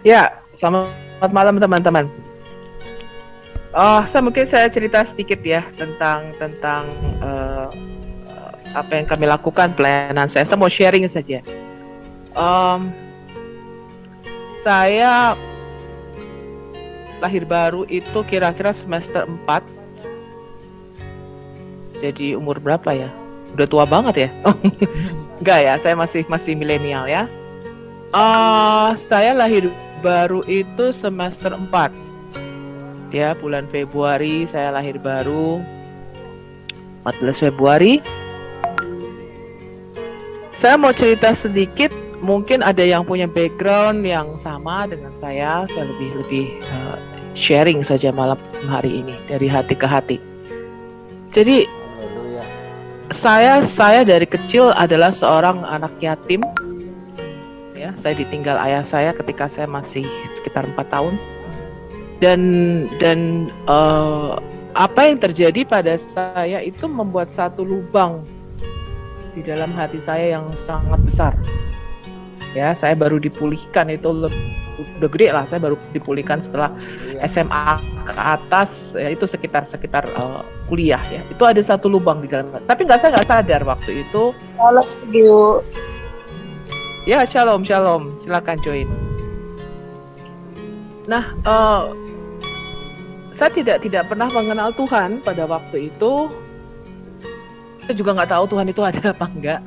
Ya, selamat malam teman-teman. Saya cerita sedikit ya tentang uh, apa yang kami lakukan pelayanan saya. Saya mau sharing saja. Um, saya lahir baru itu kira-kira semester 4. Jadi umur berapa ya? Udah tua banget ya? Enggak ya, saya masih milenial ya. Saya lahir baru itu semester 4. Ya, bulan Februari saya lahir baru, 14 Februari. Saya mau cerita sedikit, mungkin ada yang punya background yang sama dengan saya lebih sharing saja malam hari ini dari hati ke hati. Jadi saya dari kecil adalah seorang anak yatim. Ya, saya ditinggal ayah saya ketika saya masih sekitar 4 tahun. Dan apa yang terjadi pada saya itu membuat satu lubang di dalam hati saya yang sangat besar. Ya, saya baru dipulihkan itu udah gede lah. Saya baru dipulihkan setelah SMA ke atas, ya, itu sekitar kuliah ya. Itu ada satu lubang di dalam. Tapi saya nggak sadar waktu itu. Halo, Bu. Ya, shalom. Silakan join. Nah, saya tidak pernah mengenal Tuhan pada waktu itu. Saya juga nggak tahu Tuhan itu ada apa enggak.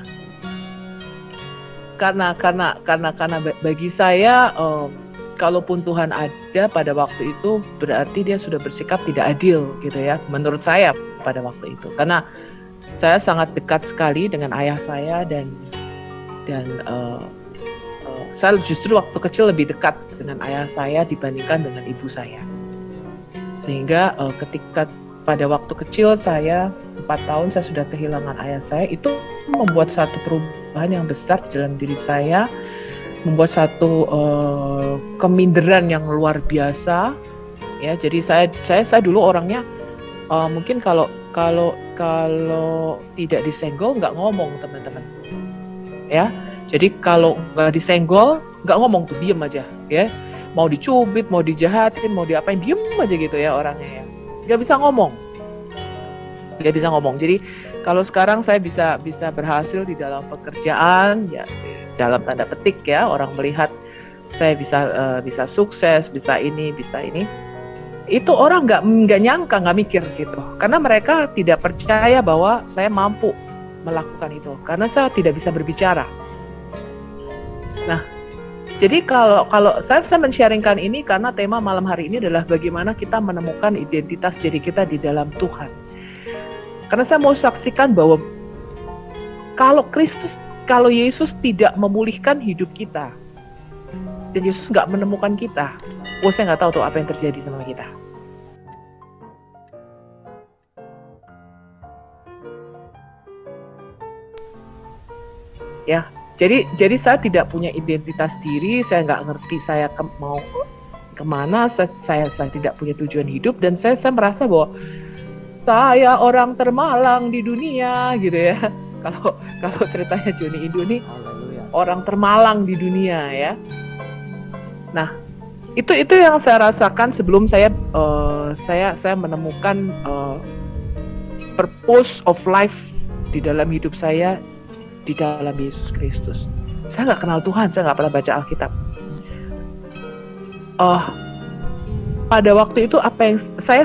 Karena bagi saya, kalaupun Tuhan ada pada waktu itu, berarti Dia sudah bersikap tidak adil, gitu ya. Menurut saya pada waktu itu, karena saya sangat dekat sekali dengan ayah saya dan saya justru waktu kecil lebih dekat dengan ayah saya dibandingkan dengan ibu saya. Sehingga ketika pada waktu kecil saya 4 tahun saya sudah kehilangan ayah saya, itu membuat satu perubahan yang besar dalam diri saya, membuat satu keminderan yang luar biasa. Ya, jadi saya dulu orangnya mungkin kalau tidak disenggol nggak ngomong, teman-teman. Ya, jadi kalau nggak disenggol nggak ngomong tuh, diem aja ya. Mau dicubit, mau dijahatin, mau diapain, diem aja gitu ya orangnya ya. Gak bisa ngomong. Jadi kalau sekarang saya bisa berhasil di dalam pekerjaan, ya dalam tanda petik ya, orang melihat saya bisa sukses, bisa ini. Itu orang nggak nyangka, nggak mikir gitu. Karena mereka tidak percaya bahwa saya mampu melakukan itu. Karena saya tidak bisa berbicara. Nah, jadi kalau saya men-sharingkan ini karena tema malam hari ini adalah bagaimana kita menemukan identitas diri kita di dalam Tuhan. Karena saya mau saksikan bahwa kalau Yesus tidak memulihkan hidup kita, dan Yesus nggak menemukan kita, saya nggak tahu tuh apa yang terjadi sama kita. Ya. Jadi saya tidak punya identitas diri, saya nggak ngerti saya mau kemana, saya tidak punya tujuan hidup, dan saya merasa bahwa saya orang termalang di dunia gitu ya. Kalau ceritanya Johnny Indo nih, orang termalang di dunia ya. Nah, itu yang saya rasakan sebelum saya menemukan purpose of life di dalam hidup saya di dalam Yesus Kristus. Saya nggak kenal Tuhan, saya nggak pernah baca Alkitab. Pada waktu itu apa yang saya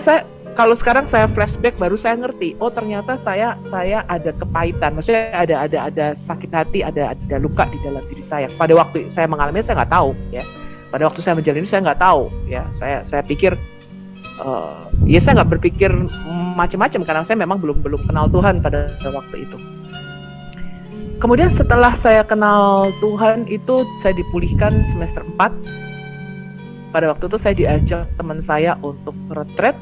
kalau sekarang saya flashback baru saya ngerti. Ternyata saya ada kepahitan, maksudnya ada sakit hati, ada luka di dalam diri saya. Pada waktu saya mengalaminya saya nggak tahu ya. Pada waktu saya menjalani saya nggak tahu ya. Saya pikir ya saya nggak berpikir macam-macam karena saya memang belum kenal Tuhan pada waktu itu. Kemudian setelah saya kenal Tuhan itu saya dipulihkan semester 4. Pada waktu itu saya diajak teman saya untuk retret.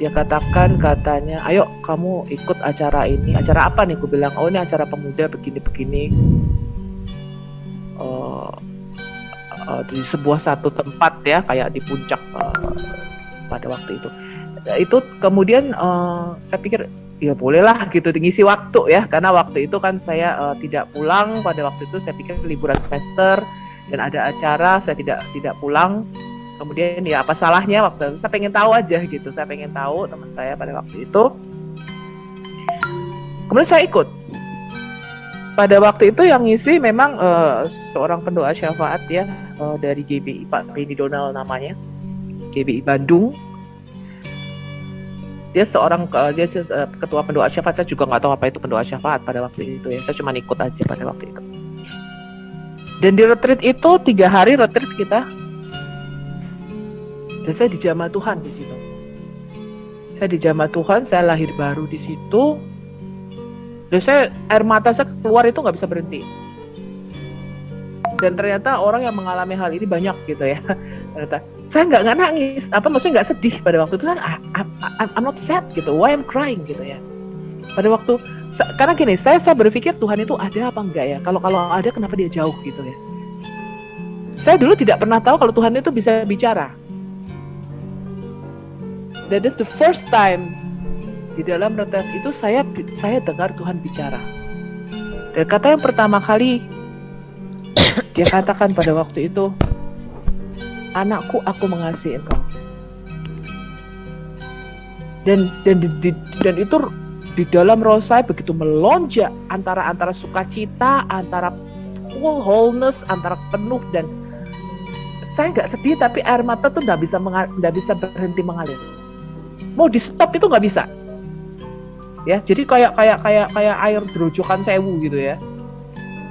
Dia katanya, ayo kamu ikut acara ini. Acara apa nih? Aku bilang, ini acara pemuda begini-begini. Di sebuah satu tempat ya, kayak di puncak pada waktu itu. Itu kemudian saya pikir, ya bolehlah gitu ngisi waktu ya, karena waktu itu kan saya tidak pulang pada waktu itu. Saya pikir liburan semester dan ada acara, saya tidak pulang. Kemudian ya apa salahnya waktu itu, saya pengen tahu aja gitu, saya pengen tahu teman saya pada waktu itu. Kemudian saya ikut. Pada waktu itu yang ngisi memang seorang pendoa syafaat ya, dari GBI, Pak Benny Donald namanya, GBI Bandung. Dia seorang ketua pendoa syafaat. Saya juga nggak tahu apa itu pendoa syafaat pada waktu itu ya. Saya cuma ikut aja pada waktu itu. Dan di retreat itu 3 hari retreat kita. Dan saya dijamah Tuhan di situ. Saya dijamah Tuhan, saya lahir baru di situ. Dan saya, air mata saya keluar itu nggak bisa berhenti. Dan ternyata orang yang mengalami hal ini banyak gitu ya. Ternyata saya nggak nangis, maksudnya nggak sedih pada waktu itu. I'm not sad gitu, why I'm crying gitu ya. Pada waktu, karena gini, saya berpikir Tuhan itu ada apa enggak ya. Kalau ada, kenapa dia jauh gitu ya. Saya dulu tidak pernah tahu kalau Tuhan itu bisa bicara. That is the first time di dalam retret itu saya dengar Tuhan bicara. Dan kata yang pertama kali dia katakan pada waktu itu, anakku, aku mengasihi engkau. Dan itu di dalam roh saya begitu melonjak antara sukacita, antara full wholeness, antara penuh, dan saya nggak sedih tapi air mata tuh nggak bisa berhenti mengalir. Mau di stop itu nggak bisa. Ya, jadi kayak air drojokan sewu gitu ya.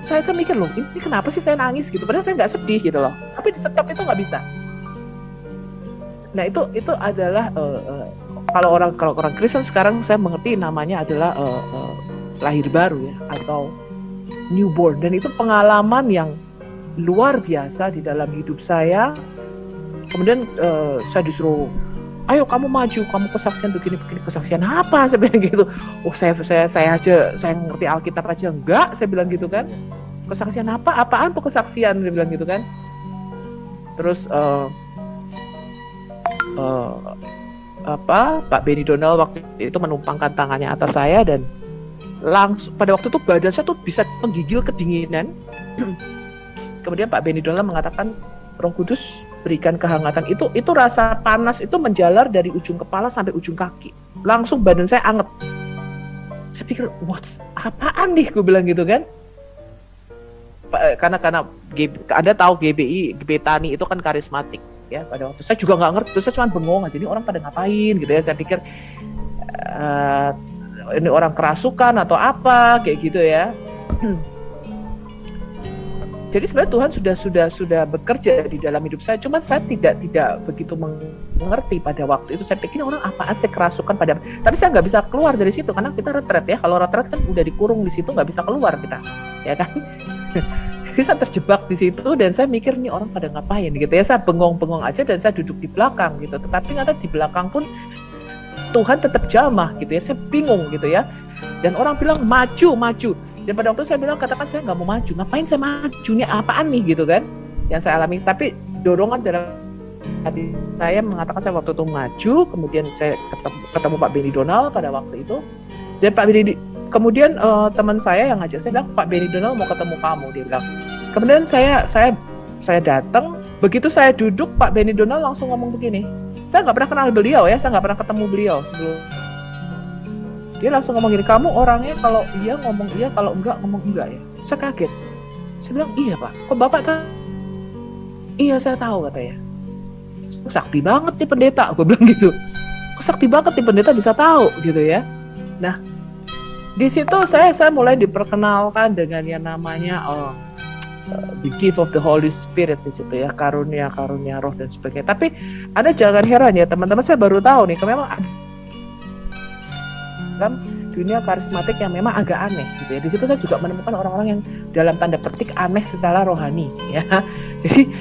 Saya mikir loh, ini kenapa sih saya nangis gitu? Padahal saya nggak sedih gitu loh. Tapi di stop itu nggak bisa. Nah itu adalah kalau orang Kristen sekarang saya mengerti namanya adalah lahir baru ya, atau newborn. Dan itu pengalaman yang luar biasa di dalam hidup saya. Kemudian saya disuruh, ayo kamu maju, kamu kesaksian begini. Kesaksian apa? Saya bilang gitu. Oh saya ngerti Alkitab aja enggak, saya bilang gitu kan. Kesaksian apa? Apaan tuh kesaksian? Dia bilang gitu kan. Terus Pak Benny Donald waktu itu menumpangkan tangannya atas saya, dan langsung pada waktu itu badan saya tuh bisa menggigil kedinginan. Kemudian Pak Benny Donald mengatakan, Roh Kudus berikan kehangatan. Itu rasa panas itu menjalar dari ujung kepala sampai ujung kaki. Langsung badan saya anget. Saya pikir, apaan nih? Gue bilang gitu kan. Karena Anda tahu GBI Betani itu kan karismatik ya. Pada waktu saya juga nggak ngerti, saya cuma bengong aja, ini orang pada ngapain gitu ya. Saya pikir ini orang kerasukan atau apa kayak gitu ya. Jadi sebenarnya Tuhan sudah bekerja di dalam hidup saya, cuma saya tidak begitu mengerti pada waktu itu. Saya pikir orang apaan sih kerasukan pada, tapi saya nggak bisa keluar dari situ karena kita retret ya. Kalau retret kan udah dikurung di situ, nggak bisa keluar kita, ya kan? Jadi saya terjebak di situ dan saya mikir nih orang pada ngapain gitu ya. Saya bengong-bengong aja dan saya duduk di belakang gitu. Tetapi ternyata di belakang pun Tuhan tetap jamah gitu ya. Saya bingung gitu ya. Dan orang bilang maju. Dan pada waktu saya bilang, katakan saya nggak mau maju. Ngapain saya maju? Ini apaan nih gitu kan? Yang saya alami. Tapi dorongan dalam hati saya mengatakan saya waktu itu maju. Kemudian saya ketemu Pak Benny Donald pada waktu itu. Dan Pak Benny, kemudian teman saya yang ngajak, saya bilang, Pak Benny Donald mau ketemu kamu. Dia bilang. Kemudian saya datang. Begitu saya duduk, Pak Benny Donald langsung ngomong begini. Saya nggak pernah kenal beliau ya. Saya nggak pernah ketemu beliau sebelum. Dia langsung ngomong gini, kamu orangnya kalau iya ngomong iya, kalau enggak ngomong enggak ya. Saya kaget. Saya bilang, iya Pak, kok Bapak tahu? Iya saya tahu katanya. Sakti banget nih pendeta, gue bilang gitu. Kok sakti banget nih pendeta bisa tahu gitu ya. Nah, di situ saya mulai diperkenalkan dengan yang namanya the gift of the Holy Spirit di situ ya, karunia roh dan sebagainya. Tapi Anda jangan heran ya teman-teman, saya baru tahu nih, memang ada dalam dunia karismatik yang memang agak aneh gitu ya. Di situ saya juga menemukan orang-orang yang dalam tanda petik aneh secara rohani ya. Jadi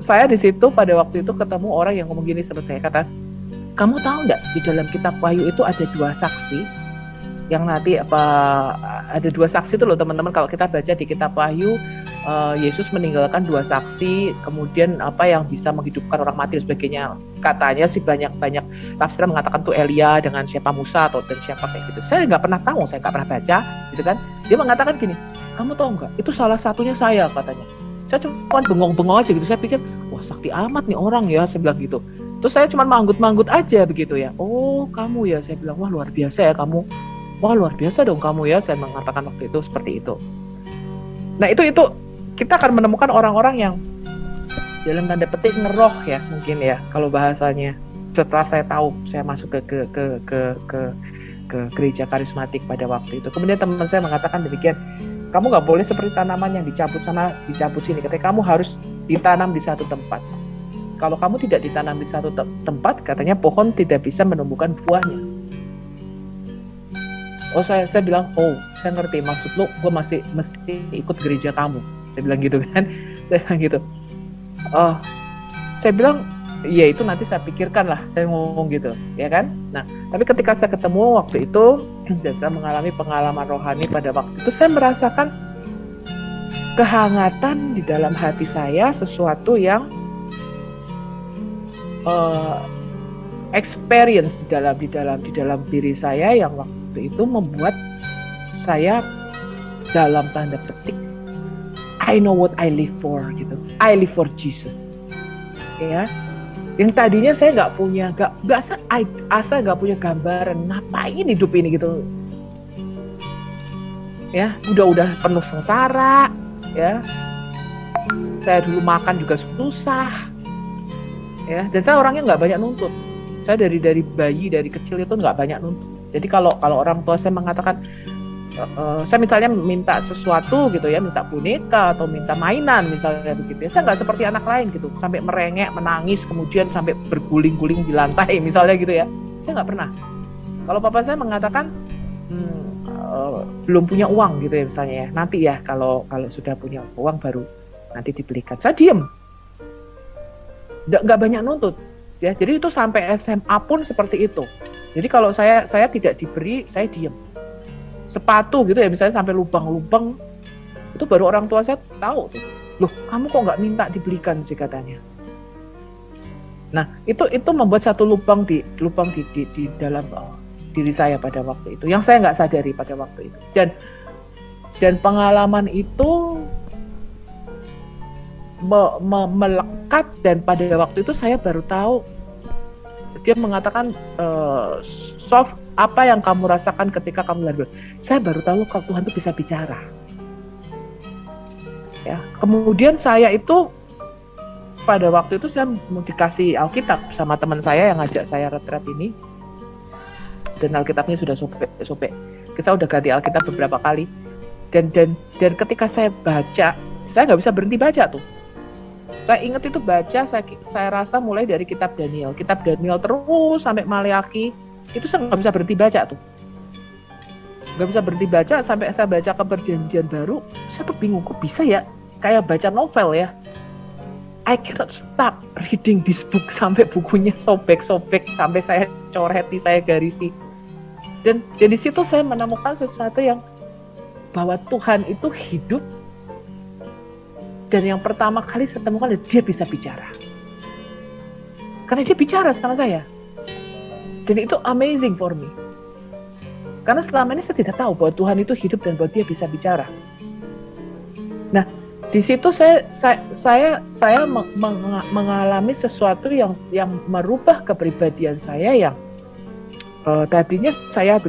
saya di situ pada waktu itu ketemu orang yang ngomong gini sama saya, kata, kamu tahu nggak di dalam kitab Wahyu itu ada 2 saksi yang nanti ada 2 saksi itu loh teman-teman. Kalau kita baca di kitab Wahyu Yesus meninggalkan 2 saksi, kemudian apa yang bisa menghidupkan orang mati dan sebagainya. Katanya sih banyak tafsir mengatakan tuh Elia dengan siapa Musa atau dan siapa kayak gitu. Saya nggak pernah tahu, saya nggak pernah baca, gitu kan. Dia mengatakan gini, kamu tahu nggak? Itu salah satunya saya, katanya. Saya cuma bengong-bengong aja gitu. Saya pikir, wah sakti amat nih orang ya, saya bilang gitu. Terus saya cuma manggut-manggut aja begitu ya. Oh kamu ya, saya bilang, wah luar biasa ya kamu. Wah luar biasa dong kamu ya, saya mengatakan waktu itu seperti itu. Nah itu kita akan menemukan orang-orang yang dalam tanda petik ngeroh ya mungkin ya kalau bahasanya. Setelah saya tahu, saya masuk ke gereja karismatik pada waktu itu. Kemudian teman saya mengatakan demikian, kamu nggak boleh seperti tanaman yang dicabut sini. Katanya kamu harus ditanam di satu tempat. Kalau kamu tidak ditanam di satu tempat, katanya pohon tidak bisa menumbuhkan buahnya. Oh saya bilang, oh saya ngerti maksud lo, gue mesti ikut gereja kamu. Saya bilang gitu kan, saya bilang gitu. Oh, saya bilang, ya itu nanti saya pikirkan lah, saya ngomong gitu, ya kan. Nah, tapi ketika saya ketemu waktu itu dan saya mengalami pengalaman rohani pada waktu itu, saya merasakan kehangatan di dalam hati saya, sesuatu yang experience di dalam diri saya yang waktu itu membuat saya dalam tanda petik I know what I live for gitu. I live for Jesus. Ya. Yang tadinya saya nggak punya gambaran ngapain hidup ini gitu. Ya, udah penuh sengsara, ya. Saya dulu makan juga susah. Ya, dan saya orangnya nggak banyak nuntut. Saya dari bayi, dari kecil itu nggak banyak nuntut. Jadi kalau orang tua saya mengatakan saya misalnya minta sesuatu gitu ya, minta boneka atau minta mainan misalnya begitu ya, saya nggak seperti anak lain gitu, sampai merengek, menangis, kemudian sampai berguling-guling di lantai misalnya gitu ya, saya nggak pernah. Kalau papa saya mengatakan belum punya uang gitu ya misalnya ya, nanti ya kalau sudah punya uang baru nanti dibelikan, saya diem, nggak banyak nuntut ya. Jadi itu sampai SMA pun seperti itu. Jadi kalau saya tidak diberi, saya diem. Sepatu gitu ya misalnya sampai lubang-lubang, itu baru orang tua saya tahu tuh, loh kamu kok nggak minta dibelikan sih katanya. Nah itu membuat satu lubang di dalam diri saya pada waktu itu, yang saya nggak sadari pada waktu itu. Dan pengalaman itu melekat, dan pada waktu itu saya baru tahu, dia mengatakan soft, apa yang kamu rasakan ketika kamu lahir. Saya baru tahu kalau Tuhan itu bisa bicara. Ya, kemudian saya itu pada waktu itu saya mau dikasih Alkitab sama teman saya yang ngajak saya retret ini, dan Alkitabnya sudah sobek. Kita udah ganti Alkitab beberapa kali, dan ketika saya baca, saya nggak bisa berhenti baca tuh. Saya ingat itu baca, saya rasa mulai dari kitab Daniel terus sampai Maleaki. Itu saya nggak bisa berhenti baca tuh, nggak bisa berhenti baca sampai saya baca ke Perjanjian Baru. Saya tuh bingung, kok bisa ya, kayak baca novel ya. I cannot stop reading this book, sampai bukunya sobek-sobek, sampai saya coreti, saya garisi. Dan di situ saya menemukan sesuatu yang bahwa Tuhan itu hidup, dan yang pertama kali saya temukan dia bisa bicara, karena dia bicara sama saya. Dan itu amazing for me. Karena selama ini saya tidak tahu bahwa Tuhan itu hidup dan bahwa dia bisa bicara. Nah, di situ saya mengalami sesuatu yang merubah kepribadian saya, yang tadinya saya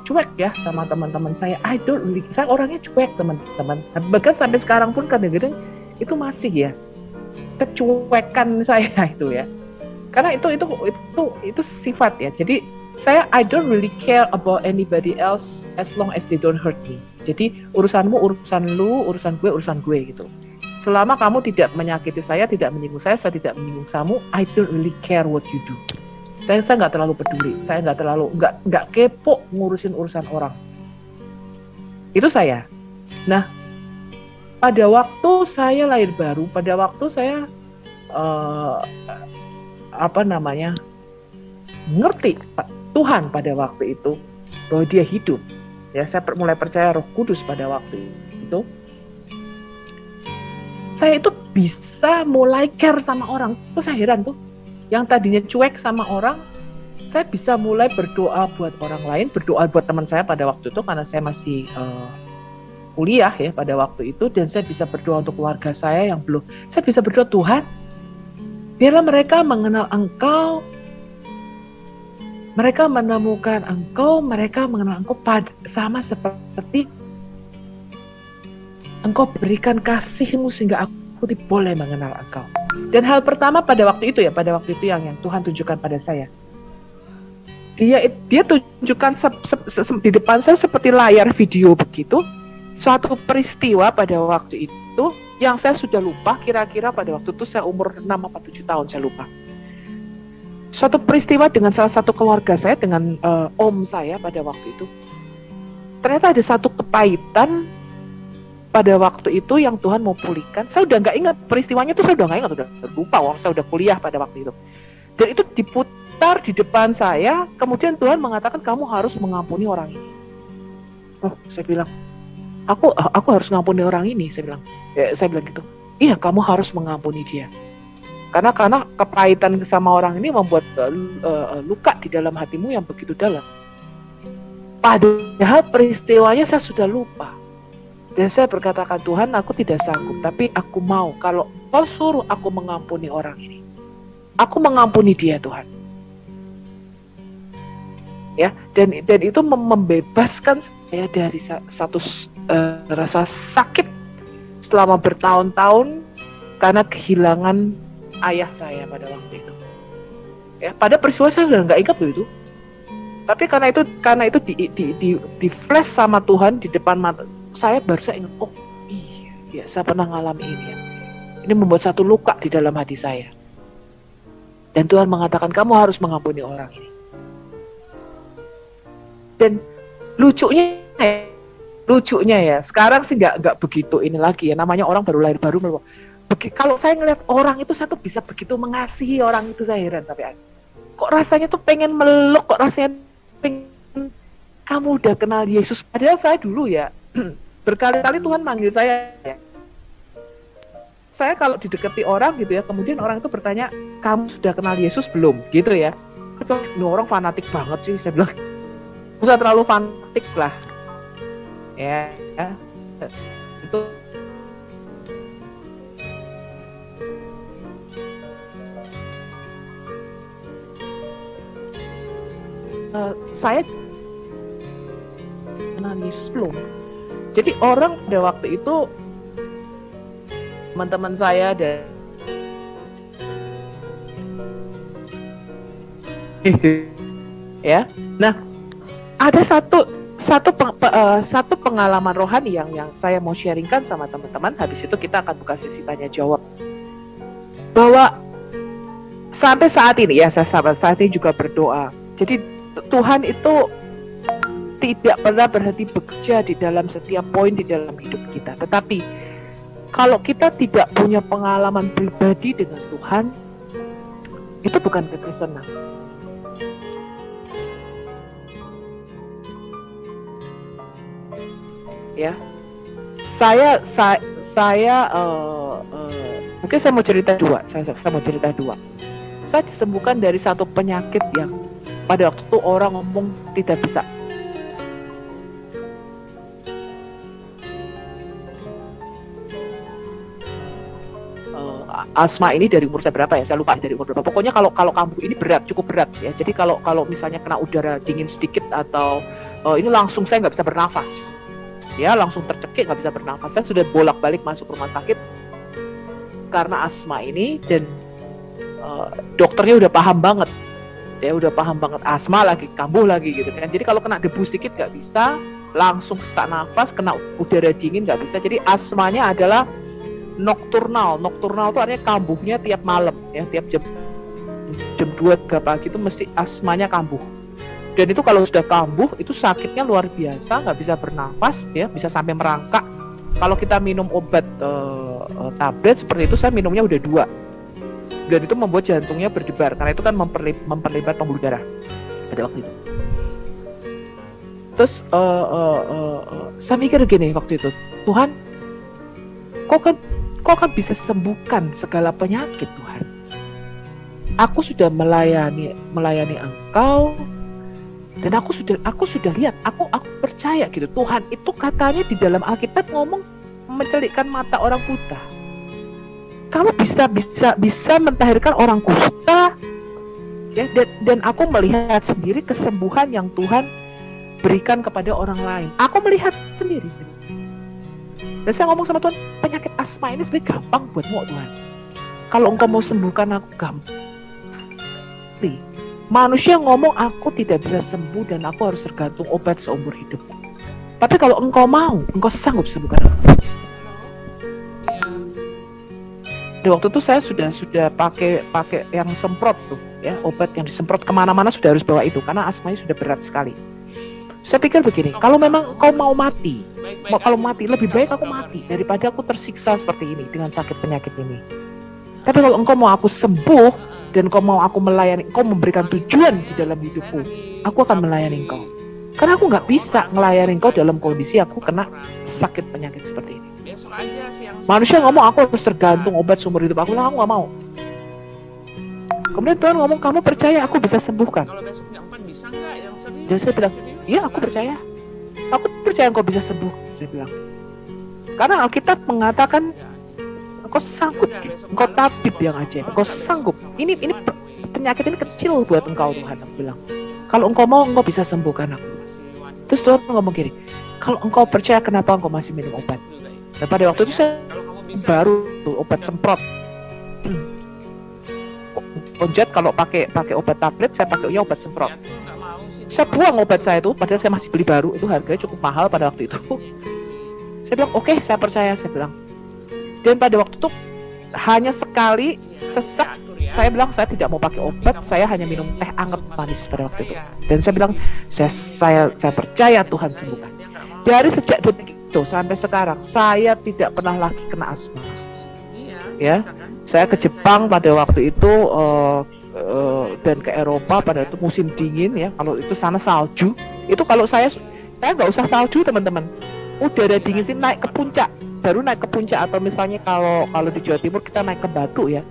cuek ya sama teman-teman saya. Saya orangnya cuek, teman-teman. Bahkan sampai sekarang pun kadang-kadang itu masih ya kecuekan saya itu ya. Karena itu sifat ya. Jadi I don't really care about anybody else as long as they don't hurt me. Jadi urusanmu urusan lu, urusan gue gitu. Selama kamu tidak menyakiti saya, tidak menyinggung saya tidak menyinggung kamu, I don't really care what you do. Saya nggak terlalu peduli. Saya nggak kepo ngurusin urusan orang. Itu saya. Nah, pada waktu saya lahir baru, pada waktu saya ngerti Tuhan pada waktu itu bahwa dia hidup ya, saya mulai percaya Roh Kudus pada waktu itu. saya itu bisa mulai care sama orang. Terus saya heran tuh, yang tadinya cuek sama orang, saya bisa mulai berdoa buat orang lain, berdoa buat teman saya pada waktu itu karena saya masih kuliah ya pada waktu itu, dan saya bisa berdoa untuk keluarga saya yang belum. Saya bisa berdoa, Tuhan, biarlah mereka mengenal Engkau, mereka menemukan Engkau, mereka mengenal Engkau sama seperti Engkau berikan kasih-Mu sehingga aku boleh mengenal Engkau. Dan hal pertama pada waktu itu yang Tuhan tunjukkan pada saya, dia tunjukkan di depan saya seperti layar video begitu, suatu peristiwa pada waktu itu yang saya sudah lupa, kira-kira pada waktu itu saya umur 6 atau 7 tahun, saya lupa. Suatu peristiwa dengan salah satu keluarga saya, dengan om saya pada waktu itu. Ternyata ada satu kepahitan pada waktu itu yang Tuhan mau pulihkan. Saya udah nggak ingat peristiwanya itu, saya udah nggak ingat, udah lupa, saya udah kuliah pada waktu itu. Dan itu diputar di depan saya, kemudian Tuhan mengatakan kamu harus mengampuni orang ini. Oh, saya bilang, aku harus mengampuni orang ini, saya bilang gitu. Iya, kamu harus mengampuni dia. Karena kepahitan sama orang ini membuat luka di dalam hatimu yang begitu dalam. Padahal peristiwanya saya sudah lupa. Dan saya berkatakan, Tuhan, aku tidak sanggup, tapi aku mau kalau Kau suruh aku mengampuni orang ini. Aku mengampuni dia, Tuhan. Ya, dan itu membebaskan saya dari satu rasa sakit selama bertahun-tahun karena kehilangan ayah saya pada waktu itu. Ya, pada peristiwa saya sudah nggak ingat loh itu. Tapi karena itu di flash sama Tuhan di depan mata saya, baru saya ingat, oh iya, saya pernah ngalami ini ya. Ini membuat satu luka di dalam hati saya. Dan Tuhan mengatakan kamu harus mengampuni orang ini. Dan lucunya ya, sekarang sih nggak begitu ini lagi ya, namanya orang baru lahir baru. Kalau saya ngeliat orang itu, saya tuh bisa begitu mengasihi orang itu, saya heran. Tapi kok rasanya tuh pengen meluk, kok rasanya pengen, kamu udah kenal Yesus. Padahal saya dulu ya, berkali-kali Tuhan manggil saya ya. Saya kalau didekati orang gitu ya, kemudian orang itu bertanya, kamu sudah kenal Yesus belum? Gitu ya. Ini orang fanatik banget sih, saya bilang. Usah terlalu fanatik lah. Ya. Itu saya kenal Yesus belum. Jadi orang pada waktu itu, teman-teman saya dan ya. Nah, ada satu pengalaman rohani yang saya mau sharingkan sama teman-teman. Habis itu kita akan buka sesi tanya jawab. Bahwa sampai saat ini ya, saya saat ini juga berdoa. Jadi Tuhan itu tidak pernah berhenti bekerja di dalam setiap poin di dalam hidup kita. Tetapi kalau kita tidak punya pengalaman pribadi dengan Tuhan, itu bukan kekristenan. Ya, saya mungkin saya mau cerita dua. Saya disembuhkan dari satu penyakit yang pada waktu itu orang ngomong tidak bisa. Asma ini dari umur saya berapa ya? Saya lupa dari umur berapa. Pokoknya kalau kambuh ini cukup berat ya. Jadi kalau misalnya kena udara dingin sedikit atau ini langsung saya nggak bisa bernafas. Ya, langsung tercekik, nggak bisa bernafas. Saya sudah bolak-balik masuk rumah sakit karena asma ini, dan dokternya udah paham banget. Ya udah paham banget, asma lagi, kambuh lagi gitu kan. Jadi kalau kena debu sedikit nggak bisa, langsung sesak nafas, kena udara dingin nggak bisa. Jadi asmanya adalah nokturnal. Nokturnal itu artinya kambuhnya tiap malam ya, tiap jam 2-3 pagi itu mesti asmanya kambuh. Dan itu kalau sudah kambuh itu sakitnya luar biasa, nggak bisa bernafas ya, bisa sampai merangkak. Kalau kita minum obat tablet seperti itu, saya minumnya udah 2. Dan itu membuat jantungnya berdebar, karena itu kan memperlebar pembuluh darah pada waktu itu. Terus saya mikir gini waktu itu, Tuhan, kok kan Kau akan bisa sembuhkan segala penyakit Tuhan. Aku sudah melayani Engkau, dan aku sudah lihat, aku percaya gitu. Tuhan itu katanya di dalam Alkitab ngomong mencelikkan mata orang buta. Kamu bisa mentahirkan orang kusta, ya, dan aku melihat sendiri kesembuhan yang Tuhan berikan kepada orang lain. Aku melihat sendiri. Dan saya ngomong sama Tuhan, penyakit asma ini sebenarnya gampang buatmu Tuhan. Kalau Engkau mau sembuhkan aku, gampang. Manusia ngomong aku tidak bisa sembuh dan aku harus tergantung obat seumur hidupku. Tapi kalau Engkau mau, Engkau sanggup sembuhkan aku. Di waktu itu saya sudah pakai yang semprot tuh, ya, obat yang disemprot kemana-mana sudah harus bawa itu karena asmanya sudah berat sekali. Saya pikir begini, kalau memang Engkau mau mati, kalau mati lebih baik aku mati daripada aku tersiksa seperti ini dengan sakit penyakit ini. Tapi kalau Engkau mau aku sembuh dan Engkau mau aku melayani, Engkau memberikan tujuan di dalam hidupku, aku akan melayani Engkau. Karena aku nggak bisa melayani Engkau dalam kondisi aku kena sakit penyakit seperti ini. Manusia ngomong aku harus tergantung obat seumur hidup aku, aku nggak mau. Kemudian Tuhan ngomong, kamu percaya aku bisa sembuhkan? Dan saya bilang, iya aku percaya. Aku percaya engkau bisa sembuh, saya bilang. Karena Alkitab mengatakan engkau sanggup, engkau tabib yang ajaib, engkau sanggup. Ini penyakit ini kecil buat engkau Tuhan, aku bilang. Kalau engkau mau, engkau bisa sembuhkan aku. Terus Tuhan ngomong gini, kalau engkau percaya, kenapa engkau masih minum obat? Dan pada waktu itu saya baru tuh obat semprot. Onjet kalau pakai obat tablet, saya pakainya obat semprot. Saya buang obat saya itu, padahal saya masih beli baru, itu harganya cukup mahal pada waktu itu. Saya bilang, oke, saya percaya, saya bilang. Dan pada waktu itu hanya sekali sesak, saya bilang saya tidak mau pakai obat, saya hanya minum teh anget manis pada waktu itu. Dan saya bilang, saya percaya Tuhan sembuhkan. Dari sejak detik itu sampai sekarang, saya tidak pernah lagi kena asma. Ya, saya ke Jepang pada waktu itu dan ke Eropa pada itu musim dingin ya. Kalau itu sana salju, itu kalau saya nggak usah salju teman-teman. Udara dingin sih naik ke puncak, baru naik ke puncak, atau misalnya kalau di Jawa Timur kita naik ke Batu ya.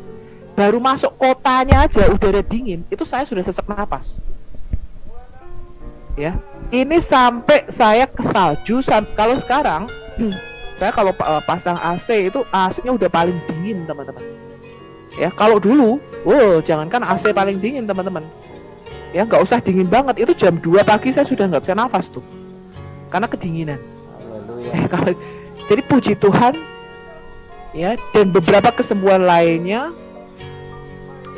Baru masuk kotanya aja udara dingin, itu saya sudah sesak napas. Ya, ini sampai saya ke salju. Kalau sekarang saya kalau pasang AC itu AC-nya udah paling dingin teman-teman. Ya kalau dulu, jangankan AC paling dingin teman-teman. Ya nggak usah dingin banget, itu jam 2 pagi saya sudah nggak bisa nafas tuh, karena kedinginan. Jadi puji Tuhan, ya, dan beberapa kesembuhan lainnya.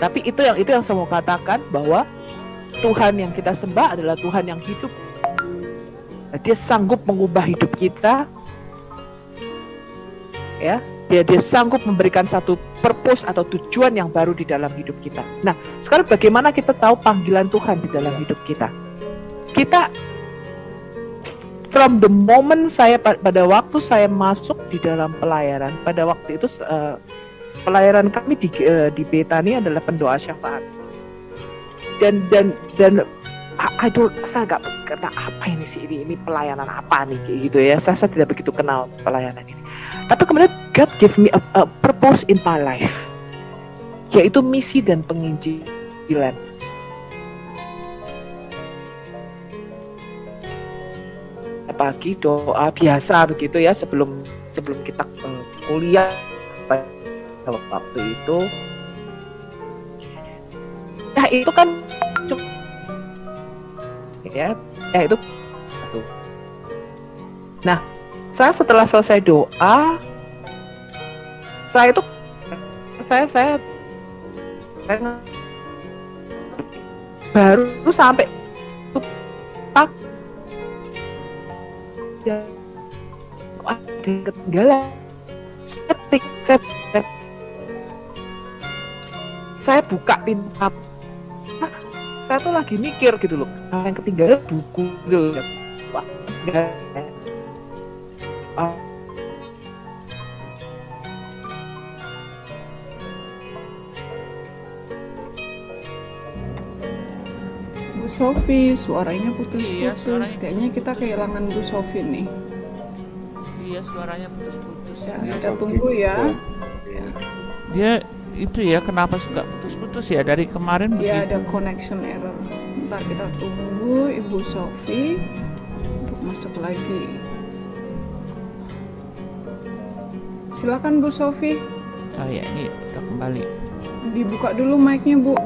Tapi itu yang saya mau katakan bahwa Tuhan yang kita sembah adalah Tuhan yang hidup. Dia sanggup mengubah hidup kita. Ya, dia sanggup memberikan satu purpose atau tujuan yang baru di dalam hidup kita. Nah, sekarang bagaimana kita tahu panggilan Tuhan di dalam hidup kita? Kita from the moment pada waktu saya masuk di dalam pelayanan, pada waktu itu pelayanan kami di Betani adalah pendoa syafaat. Dan saya nggak kenal apa ini sih, ini pelayanan apa nih kayak gitu ya. Saya tidak begitu kenal pelayanan ini. Tapi kemudian God give me a purpose in my life, yaitu misi dan penginjilan. Pagi doa biasa begitu ya, sebelum kita kuliah pada waktu itu. Nah itu kan ya itu. Nah, saya setelah selesai doa, saya baru sampai tak ya ada ketinggalan. Saya buka pintu, saya tuh lagi mikir gitu loh, yang ketinggalan buku gitu. Wah, Bu Sofi, suaranya putus-putus. Kayaknya kita kehilangan Bu Sofi nih. Iya, suaranya putus-putus. Ya, kita tunggu ya. Dia itu ya kenapa suka putus-putus ya dari kemarin Ya begitu. ada connection error. Ntar kita tunggu Ibu Sofi untuk masuk lagi. Silakan Bu Sofi, Oh ya, ini udah kembali. dibuka dulu mic-nya Bu.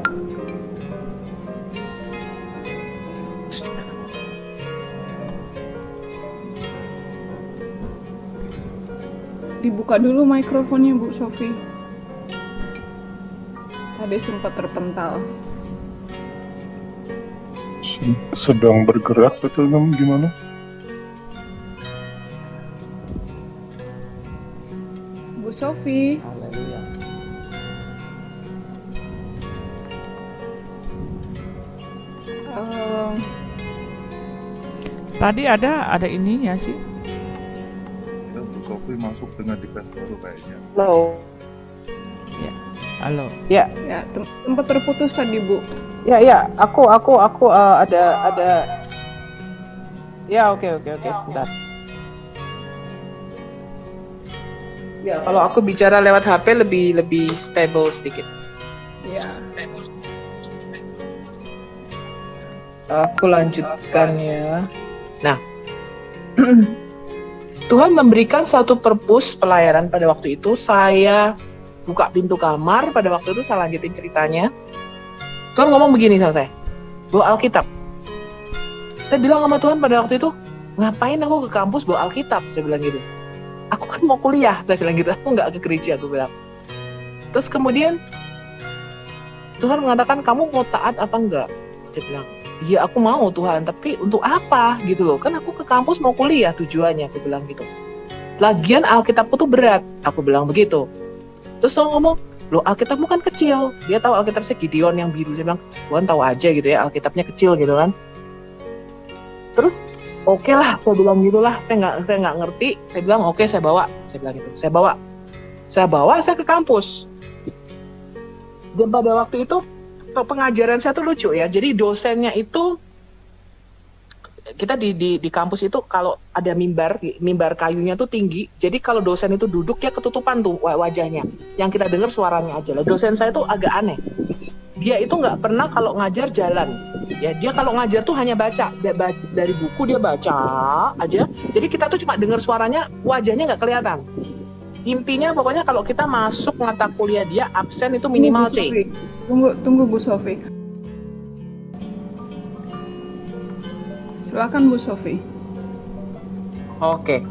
Dibuka dulu mikrofonnya Bu Sofi. Tadi sempat terpental. Sedang bergerak atau gimana? Bu Sofi, Haleluya. eh, Tadi ada ininya sih. Ya, Bu Sofi masuk dengan device baru kayaknya. Halo. Halo. Ya, ya sempat terputus tadi Bu. ya, aku ada. Ya, oke, sebentar. Ya, kalau aku bicara lewat HP lebih stable sedikit. Ya. Aku lanjutkan ya. Nah, Tuhan memberikan satu purpose pelayaran pada waktu itu. Saya buka pintu kamar, pada waktu itu saya lanjutin ceritanya. Tuhan ngomong begini sama saya, bawa Alkitab. Saya bilang sama Tuhan pada waktu itu, ngapain aku ke kampus bawa Alkitab? Saya bilang gitu. Aku kan mau kuliah, saya bilang gitu. Aku nggak ke gereja, aku bilang. Terus kemudian Tuhan mengatakan, kamu mau taat apa enggak? Saya bilang, iya aku mau Tuhan, tapi untuk apa gitu loh? Kan aku ke kampus mau kuliah tujuannya, aku bilang gitu. Lagian Alkitabku tuh berat, aku bilang begitu. Terus Tuhan ngomong, loh Alkitabmu kan kecil. Dia tahu Alkitab saya Gideon yang biru. Saya bilang, Tuhan tahu aja gitu ya, Alkitabnya kecil gitu kan. Terus oke lah, saya bilang gitulah. Saya nggak ngerti. Saya bilang oke, saya bawa. Saya bilang gitu. Saya bawa saya ke kampus. Dan pada waktu itu pengajaran saya tuh lucu ya. Jadi dosennya itu, kita di kampus itu kalau ada mimbar kayunya tuh tinggi. Jadi kalau dosen itu duduk ya ketutupan tuh wajahnya. Yang kita dengar suaranya aja lah. Dosen saya tuh agak aneh. Dia itu nggak pernah kalau ngajar jalan. Ya dia kalau ngajar tuh hanya baca dari buku, dia baca aja. Jadi kita tuh cuma dengar suaranya, wajahnya nggak kelihatan. Intinya pokoknya kalau kita masuk mata kuliah dia absen itu minimal C. Tunggu Bu Sofi. Silakan Bu Sofi. Oke.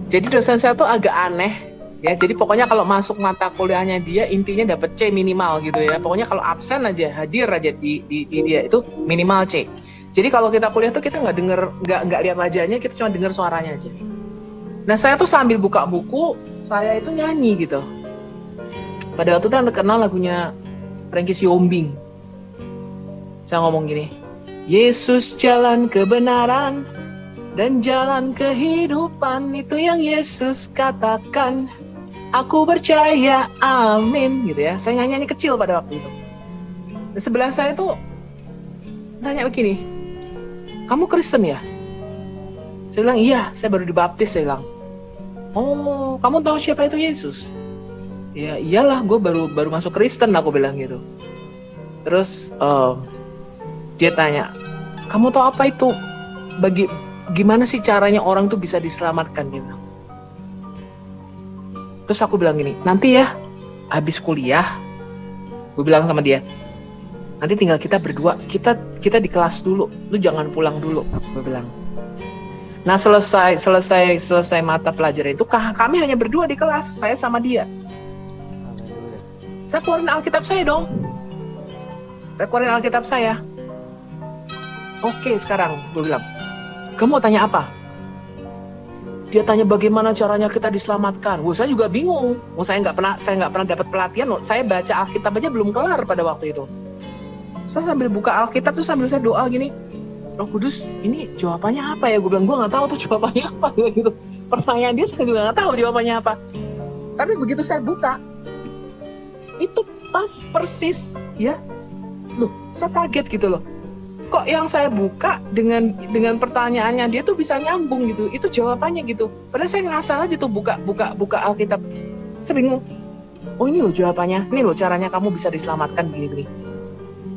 Jadi dosen saya tuh agak aneh ya. Jadi pokoknya kalau masuk mata kuliahnya dia intinya dapat C minimal gitu ya. Pokoknya kalau absen aja, hadir aja di dia itu minimal C. Jadi kalau kita kuliah tuh kita nggak lihat wajahnya, kita cuma dengar suaranya aja. Nah saya tuh sambil buka buku, saya itu nyanyi gitu. Pada waktu itu yang terkenal lagunya Frankie Siombing. Saya ngomong gini, Yesus jalan kebenaran dan jalan kehidupan, itu yang Yesus katakan. Aku percaya, amin gitu ya. Saya nyanyi kecil pada waktu itu. Di sebelah saya tuh tanya begini, kamu Kristen ya? Saya bilang iya, saya baru dibaptis. Saya bilang, oh kamu tahu siapa itu Yesus? Ya iyalah, gue baru masuk Kristen, aku bilang gitu. Terus dia tanya, kamu tahu apa itu? Gimana sih caranya orang tuh bisa diselamatkan? Dia bilang. Terus aku bilang gini, nanti ya habis kuliah, gue bilang sama dia, nanti tinggal kita berdua, kita di kelas dulu, lu jangan pulang dulu, gue bilang. Nah selesai mata pelajaran itu, kami hanya berdua di kelas, saya sama dia. Saya keluarin Alkitab saya dong. Oke, sekarang gue bilang, kamu mau tanya apa? Dia tanya bagaimana caranya kita diselamatkan. Saya juga bingung. Saya nggak pernah dapat pelatihan. Saya baca Alkitab aja belum kelar pada waktu itu. Saya sambil buka Alkitab tuh sambil saya doa gini, Roh Kudus, ini jawabannya apa ya? Gue bilang, gue nggak tahu tuh jawabannya apa gitu. Pertanyaan dia saya juga nggak tahu jawabannya apa. Tapi begitu saya buka, itu pas persis ya. Loh, saya kaget gitu loh. Kok yang saya buka dengan pertanyaannya dia tuh bisa nyambung gitu. Itu jawabannya gitu. Padahal saya ngasal aja tuh buka Alkitab. Saya bingung. Oh ini loh jawabannya, ini loh caranya kamu bisa diselamatkan begini-begini.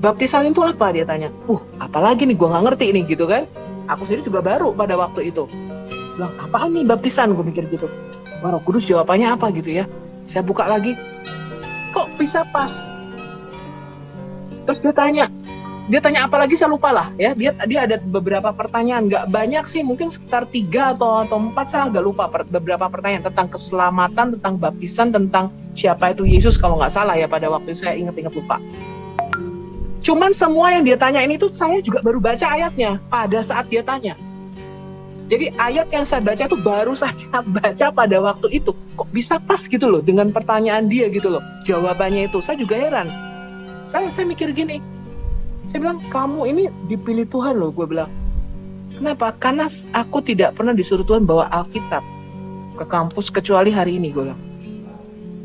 Baptisan itu apa? Dia tanya. Apalagi nih, gue nggak ngerti nih gitu kan. Aku sendiri juga baru pada waktu itu. Bilang, apaan nih baptisan? Gue mikir gitu. Wah, Roh Kudus jawabannya apa gitu ya. Saya buka lagi. Kok bisa pas? Terus dia tanya apa lagi saya lupa lah ya. Dia ada beberapa pertanyaan, nggak banyak sih, mungkin sekitar 3 atau 4, saya agak lupa beberapa pertanyaan tentang keselamatan, tentang baptisan, tentang siapa itu Yesus kalau nggak salah ya pada waktu itu, saya inget lupa. Cuman semua yang dia tanya ini tuh saya juga baru baca ayatnya pada saat dia tanya. Jadi ayat yang saya baca itu baru saya baca pada waktu itu. Kok bisa pas gitu loh dengan pertanyaan dia gitu loh. Jawabannya itu saya juga heran. Saya mikir gini. Saya bilang, kamu ini dipilih Tuhan loh, gue bilang. Kenapa? Karena aku tidak pernah disuruh Tuhan bawa Alkitab ke kampus kecuali hari ini, gue bilang.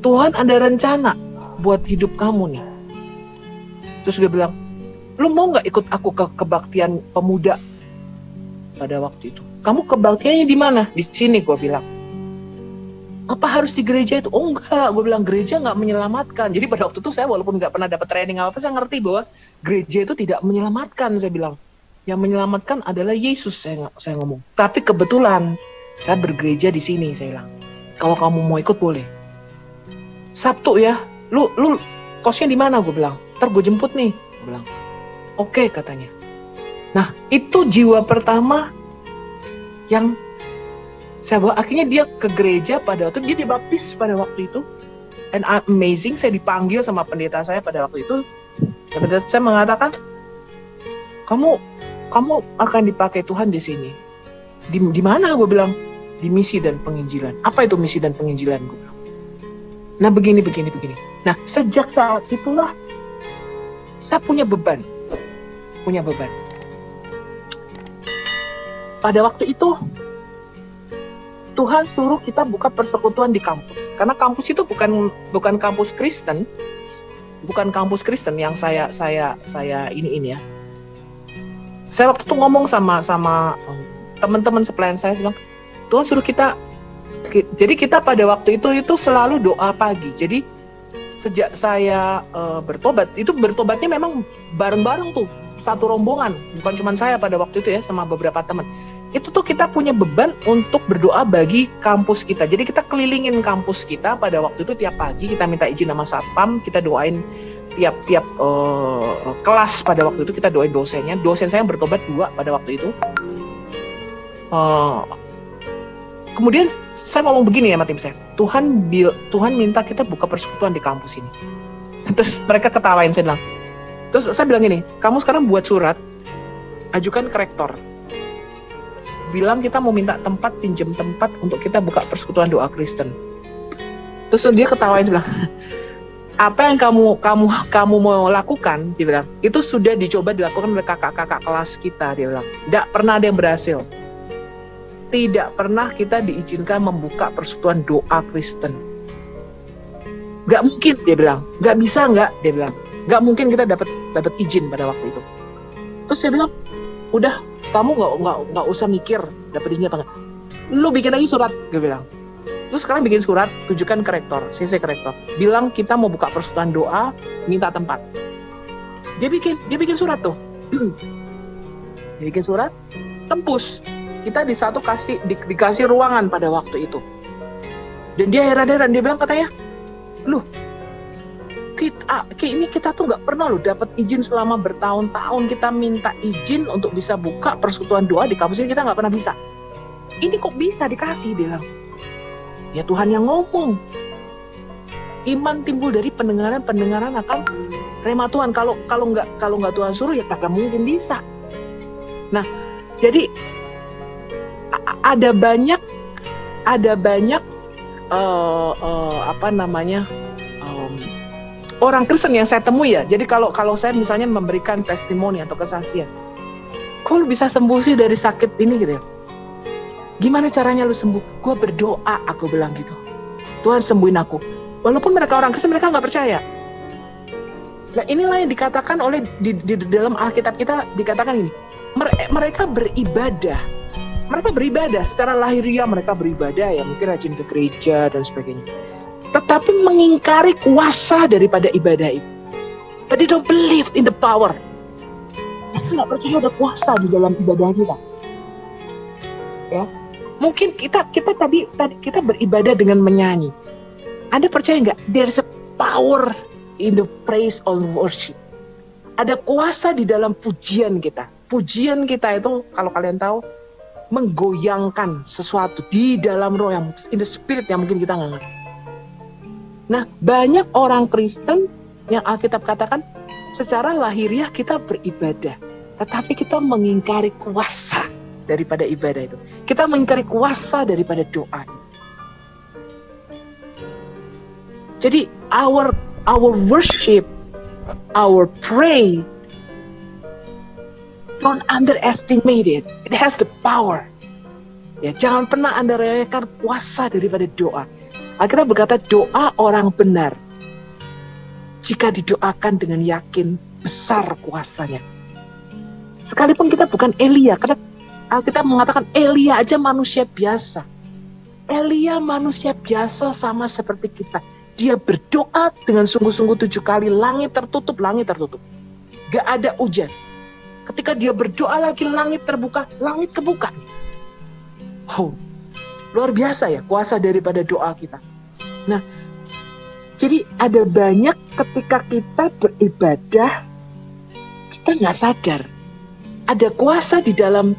Tuhan ada rencana buat hidup kamu nih. Terus dia bilang, lu mau gak ikut aku ke kebaktian pemuda pada waktu itu? Kamu kebaktiannya di mana? Di sini, gue bilang. Apa harus di gereja itu? Oh enggak, gue bilang gereja nggak menyelamatkan. Jadi pada waktu itu saya walaupun nggak pernah dapat training apa-apa, saya ngerti bahwa gereja itu tidak menyelamatkan, saya bilang. Yang menyelamatkan adalah Yesus, saya ngomong. Tapi kebetulan saya bergereja di sini, saya bilang. Kalau kamu mau ikut boleh. Sabtu ya, lu kosnya di mana? Gue bilang. Ntar gue jemput nih, gue bilang. Oke, katanya. Nah, itu jiwa pertama yang saya bawa. Akhirnya dia ke gereja pada waktu itu, dia dibaptis pada waktu itu. And amazing, saya dipanggil sama pendeta saya pada waktu itu. Dan pendeta saya mengatakan, kamu akan dipakai Tuhan di sini. Di mana? Gue bilang, di misi dan penginjilan. Apa itu misi dan penginjilan? Gue bilang. Nah begini. Nah sejak saat itulah saya punya beban. Pada waktu itu Tuhan suruh kita buka persekutuan di kampus. Karena kampus itu bukan kampus Kristen. Bukan kampus Kristen yang saya ini ya. Saya waktu itu ngomong sama teman-teman sepelayan saya bilang, Tuhan suruh kita. Jadi kita pada waktu itu selalu doa pagi. Jadi sejak saya bertobat, itu bertobatnya memang bareng-bareng tuh, satu rombongan. Bukan cuma saya pada waktu itu ya, sama beberapa teman. Itu tuh kita punya beban untuk berdoa bagi kampus kita. Jadi kita kelilingin kampus kita pada waktu itu tiap pagi, kita minta izin sama satpam, kita doain tiap kelas pada waktu itu, kita doain dosennya. Dosen saya yang bertobat 2 pada waktu itu. Kemudian saya ngomong begini ya sama tim saya, Tuhan minta kita buka persekutuan di kampus ini. Terus mereka ketawain, saya bilang. Terus saya bilang gini, kamu sekarang buat surat, ajukan ke rektor. Bilang kita mau minta tempat, pinjam tempat untuk kita buka persekutuan doa Kristen. Terus dia ketawain, dia bilang, apa yang kamu mau lakukan, dia bilang, itu sudah dicoba dilakukan oleh kakak-kakak kelas kita, dia bilang. Tidak pernah ada yang berhasil. Tidak pernah kita diizinkan membuka persekutuan doa Kristen. Gak mungkin, dia bilang. Gak bisa, dia bilang. Gak mungkin kita dapat izin pada waktu itu. Terus dia bilang, udah, kamu nggak usah mikir dapat izin apa nggak. Lu bikin lagi surat, gue bilang. Terus sekarang bikin surat, tujukan ke rektor, CC ke rektor. Bilang kita mau buka persekutuan doa, minta tempat. Dia bikin surat tuh. Dia bikin surat, tembus. Kita dikasih ruangan pada waktu itu. Dan dia heran-heran, dia bilang katanya, loh, kita tuh nggak pernah loh dapat izin selama bertahun-tahun. Kita minta izin untuk bisa buka persekutuan doa di kampus ini, kita nggak pernah bisa. Ini kok bisa dikasih, dia bilang. Ya Tuhan yang ngomong. Iman timbul dari pendengaran akan rema Tuhan. Kalau nggak Tuhan suruh ya kagak mungkin bisa. Nah, jadi ada banyak orang Kristen yang saya temui ya. Jadi kalau saya misalnya memberikan testimoni atau kesaksian, kok lu bisa sembuh sih dari sakit ini gitu ya? Gimana caranya lu sembuh? Gue berdoa, aku bilang gitu. Tuhan sembuhin aku. Walaupun mereka orang Kristen, mereka nggak percaya. Nah inilah yang dikatakan oleh di dalam Alkitab kita, dikatakan ini. Mereka beribadah. Mereka beribadah secara lahiriah, mereka beribadah ya, mungkin rajin ke gereja dan sebagainya. tetapi mengingkari kuasa daripada ibadah itu. But they don't believe in the power. Mereka nggak percaya ada kuasa di dalam ibadah kita. Ya, mungkin kita tadi kita beribadah dengan menyanyi. Anda percaya nggak? There's a power in the praise or worship. Ada kuasa di dalam pujian kita. Pujian kita itu, kalau kalian tahu, menggoyangkan sesuatu di dalam roh, yang in the spirit, yang mungkin kita nggak ngerti. Nah, banyak orang Kristen yang Alkitab katakan secara lahiriah kita beribadah, tetapi kita mengingkari kuasa daripada ibadah itu. Kita mengingkari kuasa daripada doa itu. Jadi our worship, our pray, don't underestimate it. It has the power. Ya, jangan pernah Anda remehkan kuasa daripada doa. Alkitab berkata doa orang benar, jika didoakan dengan yakin, besar kuasanya. Sekalipun kita bukan Elia, karena Alkitab mengatakan Elia aja manusia biasa. Elia manusia biasa sama seperti kita. Dia berdoa dengan sungguh-sungguh 7 kali, langit tertutup. Gak ada hujan. Ketika dia berdoa lagi, langit terbuka, langit kebuka. Oh, luar biasa ya kuasa daripada doa kita. Nah, jadi ada banyak ketika kita beribadah, kita nggak sadar. Ada kuasa di dalam,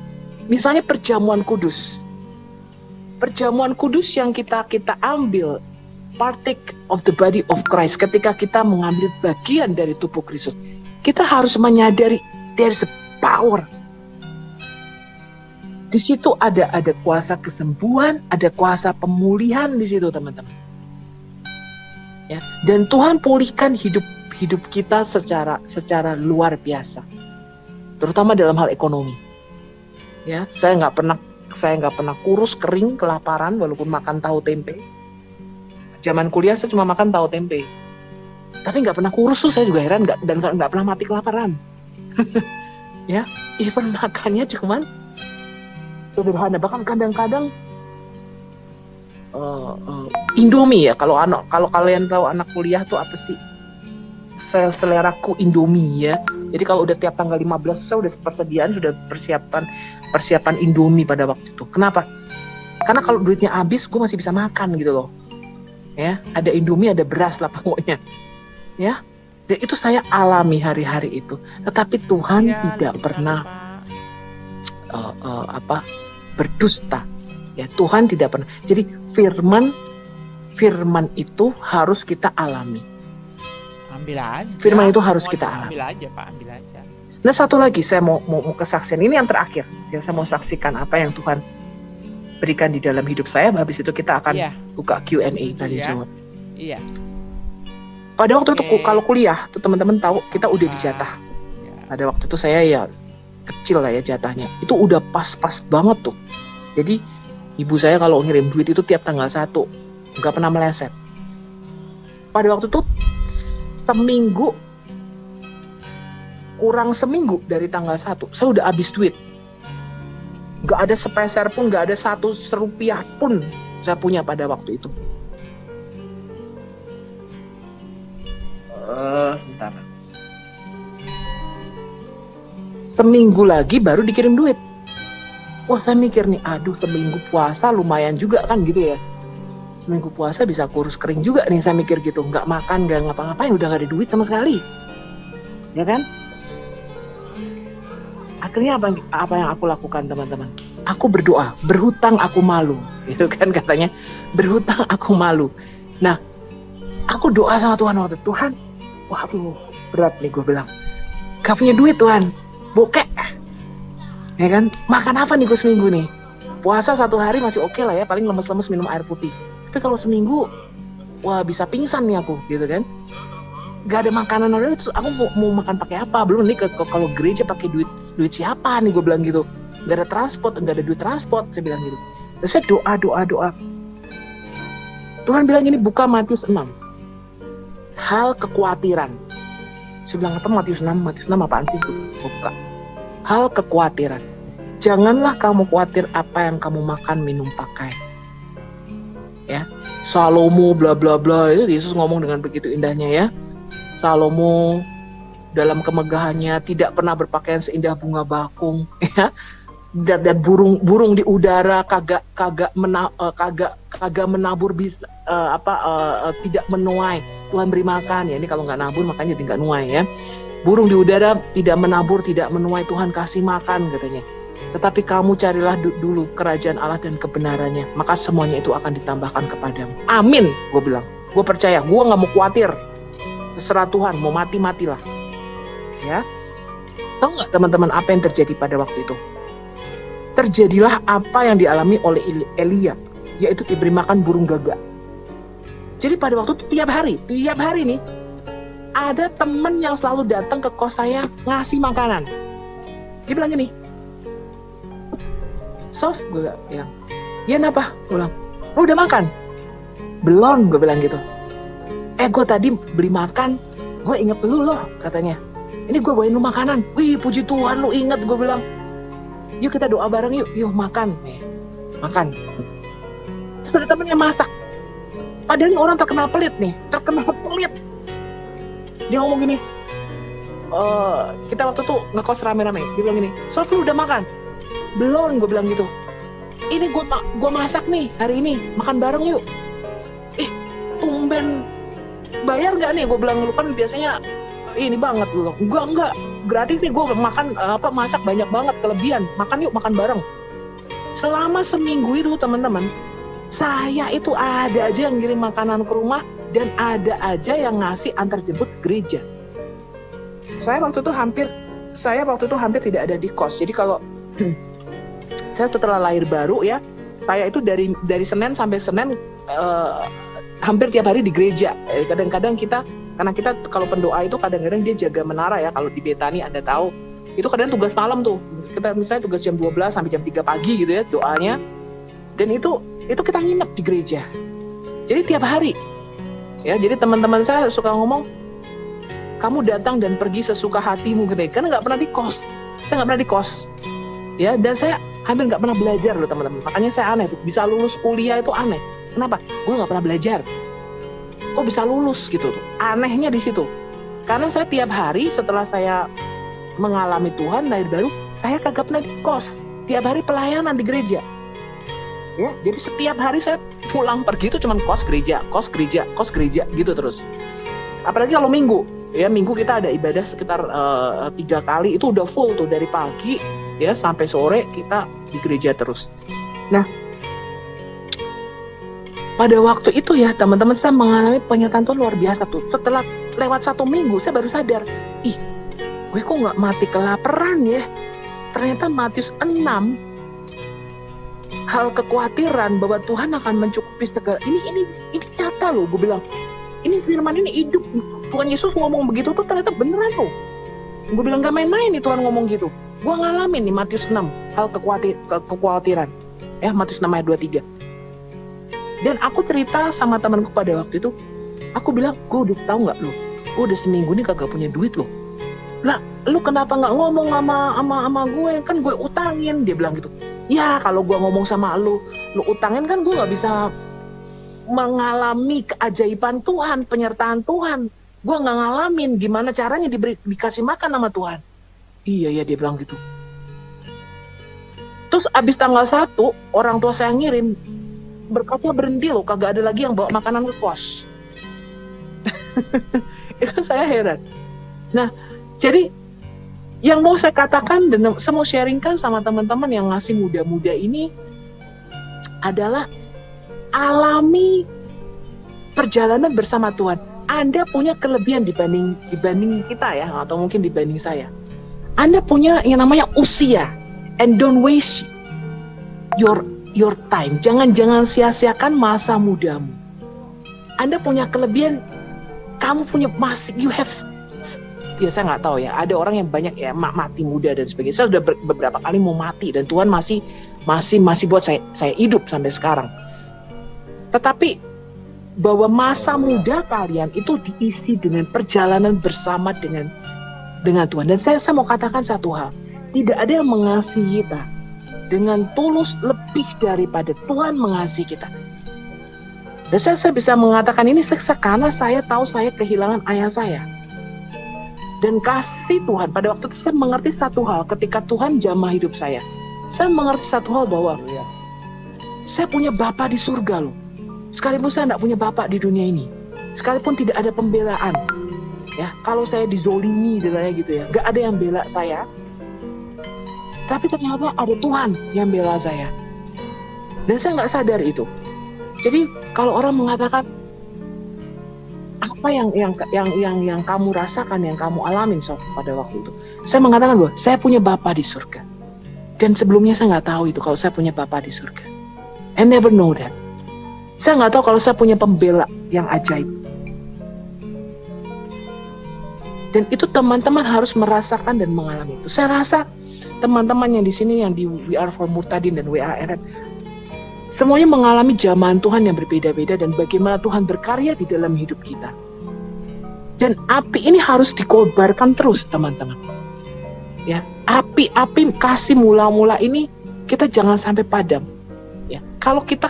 misalnya perjamuan kudus. Perjamuan kudus yang kita ambil, partake of the body of Christ. Ketika kita mengambil bagian dari tubuh Kristus, kita harus menyadari there's a power. Di situ ada kuasa kesembuhan, ada kuasa pemulihan di situ, teman-teman. Ya, dan Tuhan pulihkan hidup kita secara luar biasa, terutama dalam hal ekonomi. Ya, saya nggak pernah kurus kering kelaparan walaupun makan tahu tempe. Zaman kuliah saya cuma makan tahu tempe, tapi nggak pernah kurus tuh, saya juga heran, dan nggak pernah mati kelaparan. Ya, even makannya cuman sederhana, bahkan kadang-kadang Indomie ya. Kalau kalian tahu anak kuliah tuh apa sih? Seleraku Indomie ya. Jadi kalau udah tiap tanggal 15 saya udah sudah persiapan Indomie pada waktu itu. Kenapa? Karena kalau duitnya habis gue masih bisa makan gitu loh. Ya, ada Indomie, ada beras lah pokoknya. Ya. Dan itu saya alami hari-hari itu. Tetapi Tuhan tidak pernah berdusta. Ya, Tuhan tidak pernah. Jadi firman itu harus kita alami. Ambil aja. Firman itu harus kita alami. Ambil aja, Pak, ambil aja. Nah, satu lagi saya mau kesaksian, ini yang terakhir. Saya mau saksikan apa yang Tuhan berikan di dalam hidup saya. Habis itu kita akan buka Q&A tanya jawab. Iya. Pada waktu itu kalau kuliah tuh teman-teman tahu kita udah dijatah. Pada waktu itu saya ya kecil lah ya jatahnya. Itu udah pas-pas banget tuh. Jadi ibu saya kalau ngirim duit itu tiap tanggal 1, nggak pernah meleset. Pada waktu itu kurang seminggu dari tanggal 1, saya udah habis duit. Nggak ada sepeser pun, nggak ada 1 rupiah pun saya punya pada waktu itu. Sebentar. Seminggu lagi baru dikirim duit. Wah, saya mikir nih, aduh, seminggu puasa lumayan juga kan gitu ya. Seminggu puasa bisa kurus kering juga nih, saya mikir gitu. Nggak makan, nggak ngapa-ngapain, udah nggak ada duit sama sekali. Ya kan? Akhirnya apa yang aku lakukan, teman-teman? Aku berdoa, berhutang aku malu. Itu kan katanya, berhutang aku malu. Nah, aku doa sama Tuhan waktu itu. Tuhan, waduh, berat nih gue bilang. Gak punya duit Tuhan, bokek. Ya kan, makan apa nih gue seminggu nih? Puasa 1 hari masih oke lah ya, paling lemes-lemes minum air putih. Tapi kalau seminggu, wah bisa pingsan nih aku, gitu kan? Gak ada makanan, terus aku mau makan pakai apa? Belum nih kalau gereja pakai duit siapa nih, gue bilang gitu. Gak ada transport, gak ada duit transport, saya bilang gitu. Terus saya doa. Tuhan bilang ini, buka Matius 6. Hal kekhawatiran. Saya bilang apa Matius 6 apaan sih? Buka. Hal kekhawatiran. Janganlah kamu khawatir apa yang kamu makan, minum, pakai. Ya. Salomo bla bla bla, itu Yesus ngomong dengan begitu indahnya ya. Salomo dalam kemegahannya tidak pernah berpakaian seindah bunga bakung ya. Dan burung di udara kagak menabur bisa tidak menuai, Tuhan beri makan ya. Ini kalau nggak nabur makanya jadi nggak nuai ya. Burung di udara tidak menabur, tidak menuai, Tuhan kasih makan katanya. Tetapi kamu carilah dulu kerajaan Allah dan kebenarannya, maka semuanya itu akan ditambahkan kepadamu. Amin, gue bilang. Gue percaya, gue nggak mau khawatir. Terserah Tuhan, mau mati-matilah. Ya, tahu nggak teman-teman apa yang terjadi pada waktu itu? Terjadilah apa yang dialami oleh Elia, yaitu diberi makan burung gagak. Jadi pada waktu itu tiap hari nih, ada teman yang selalu datang ke kos saya ngasih makanan. Dia bilang gini, Sof, gue bilang, ya kenapa? Gue bilang, lo udah makan? Belum, gue bilang gitu. Gue tadi beli makan, gue inget lu loh, katanya. Ini gue bawain lu makanan. Wih, puji Tuhan lu inget, gue bilang. Yuk kita doa bareng yuk makan. Makan. Terus ada temennya masak. Padahal ini orang terkenal pelit nih, Dia ngomong gini, kita waktu itu ngekos rame-rame. Dia bilang gini, Sof lu udah makan? Belum, gue bilang gitu. Ini gue masak nih hari ini, makan bareng yuk. Tumben bayar nggak nih? Gue bilang, lu kan biasanya ini banget lu. Enggak, gratis nih, gue makan masak banyak banget, kelebihan. Makan yuk, makan bareng. Selama seminggu itu teman-teman, saya itu ada aja yang ngirim makanan ke rumah dan ada aja yang ngasih antar jemput gereja. Saya waktu itu hampir tidak ada di kos. Jadi kalau saya setelah lahir baru ya, saya itu dari Senin sampai Senin hampir tiap hari di gereja. Kadang-kadang karena kita kalau pendoa itu kadang-kadang dia jaga menara ya. Kalau di Betani Anda tahu, itu kadang tugas malam tuh. Kita misalnya tugas jam 12 sampai jam 3 pagi gitu ya doanya. Dan itu kita nginep di gereja. Jadi tiap hari. Ya, jadi teman-teman saya suka ngomong, kamu datang dan pergi sesuka hatimu gitu. Karena nggak pernah di kos. Saya nggak pernah di kos. Ya, dan saya hampir nggak pernah belajar loh teman-teman. Makanya saya aneh tuh, bisa lulus kuliah itu aneh. Kenapa? Gue nggak pernah belajar. Kok bisa lulus gitu tuh? Anehnya di situ. Karena saya tiap hari setelah saya mengalami Tuhan lahir baru, saya kagak pernah di kos. Tiap hari pelayanan di gereja. Ya, jadi setiap hari saya pulang pergi itu cuma kos gereja gitu terus. Apalagi kalau minggu, ya minggu kita ada ibadah sekitar 3 kali, itu udah full tuh dari pagi ya sampai sore kita di gereja terus. Nah, pada waktu itu ya teman-teman, saya mengalami penyataan Tuhan luar biasa tuh. Setelah lewat 1 minggu saya baru sadar, gue kok nggak mati kelaparan ya. Ternyata Matius 6, hal kekhawatiran bahwa Tuhan akan mencukupi segala ini nyata loh. Gue bilang, ini firman ini hidup. Tuhan Yesus ngomong begitu tuh ternyata beneran loh. Gue bilang gak main-main nih Tuhan ngomong gitu. Gue ngalamin nih Matius 6, hal kekhawatiran. Ya, Matius 6 ayat 23. Dan aku cerita sama temanku pada waktu itu, aku bilang, gue udah tahu nggak lo, gue udah seminggu nih kagak punya duit lo. Lah, lu kenapa nggak ngomong sama gue? Kan gue utangin. Dia bilang gitu. Ya, kalau gue ngomong sama lu utangin kan gue nggak bisa mengalami keajaiban Tuhan, penyertaan Tuhan. Gue nggak ngalamin gimana caranya dikasih makan sama Tuhan. Iya ya, dia bilang gitu. Terus abis tanggal 1, orang tua saya ngirim, berkatnya berhenti loh, kagak ada lagi yang bawa makanan ke kos. Itu saya heran. Nah, jadi yang mau saya katakan dan saya mau sharingkan sama teman-teman yang masih muda-muda ini adalah alami perjalanan bersama Tuhan. Anda punya kelebihan dibanding kita ya, atau mungkin dibanding saya. Anda punya yang namanya usia, and don't waste your time. Jangan sia-siakan masa mudamu. Anda punya kelebihan, kamu punya ya saya nggak tahu ya, ada orang yang banyak ya mati muda dan sebagainya. Saya sudah beberapa kali mau mati dan Tuhan masih buat saya hidup sampai sekarang. Tetapi bahwa masa muda kalian itu diisi dengan perjalanan bersama dengan Tuhan. Dan saya mau katakan satu hal, tidak ada yang mengasihi kita dengan tulus lebih daripada Tuhan mengasihi kita. Dan saya bisa mengatakan ini karena saya tahu saya kehilangan ayah saya. Dan kasih Tuhan, pada waktu itu saya mengerti satu hal, ketika Tuhan jamah hidup saya mengerti satu hal bahwa saya punya Bapa di surga loh. Sekalipun saya tidak punya Bapa di dunia ini, sekalipun tidak ada pembelaan, ya, kalau saya dizolimi gitu ya, nggak ada yang bela saya, tapi ternyata ada Tuhan yang bela saya. Dan saya nggak sadar itu. Jadi kalau orang mengatakan apa yang kamu rasakan, yang kamu alamin pada waktu itu, saya mengatakan bahwa saya punya Bapa di surga. Dan sebelumnya saya nggak tahu itu kalau saya punya Bapa di surga. I never know that. Saya nggak tahu kalau saya punya pembela yang ajaib. Dan itu teman-teman harus merasakan dan mengalami itu. Saya rasa teman-teman yang di sini, yang di We Are For Murtadin dan WARM, semuanya mengalami zaman Tuhan yang berbeda-beda dan bagaimana Tuhan berkarya di dalam hidup kita. Dan api ini harus dikobarkan terus, teman-teman. Ya, api kasih mula-mula ini kita jangan sampai padam. Ya, kalau kita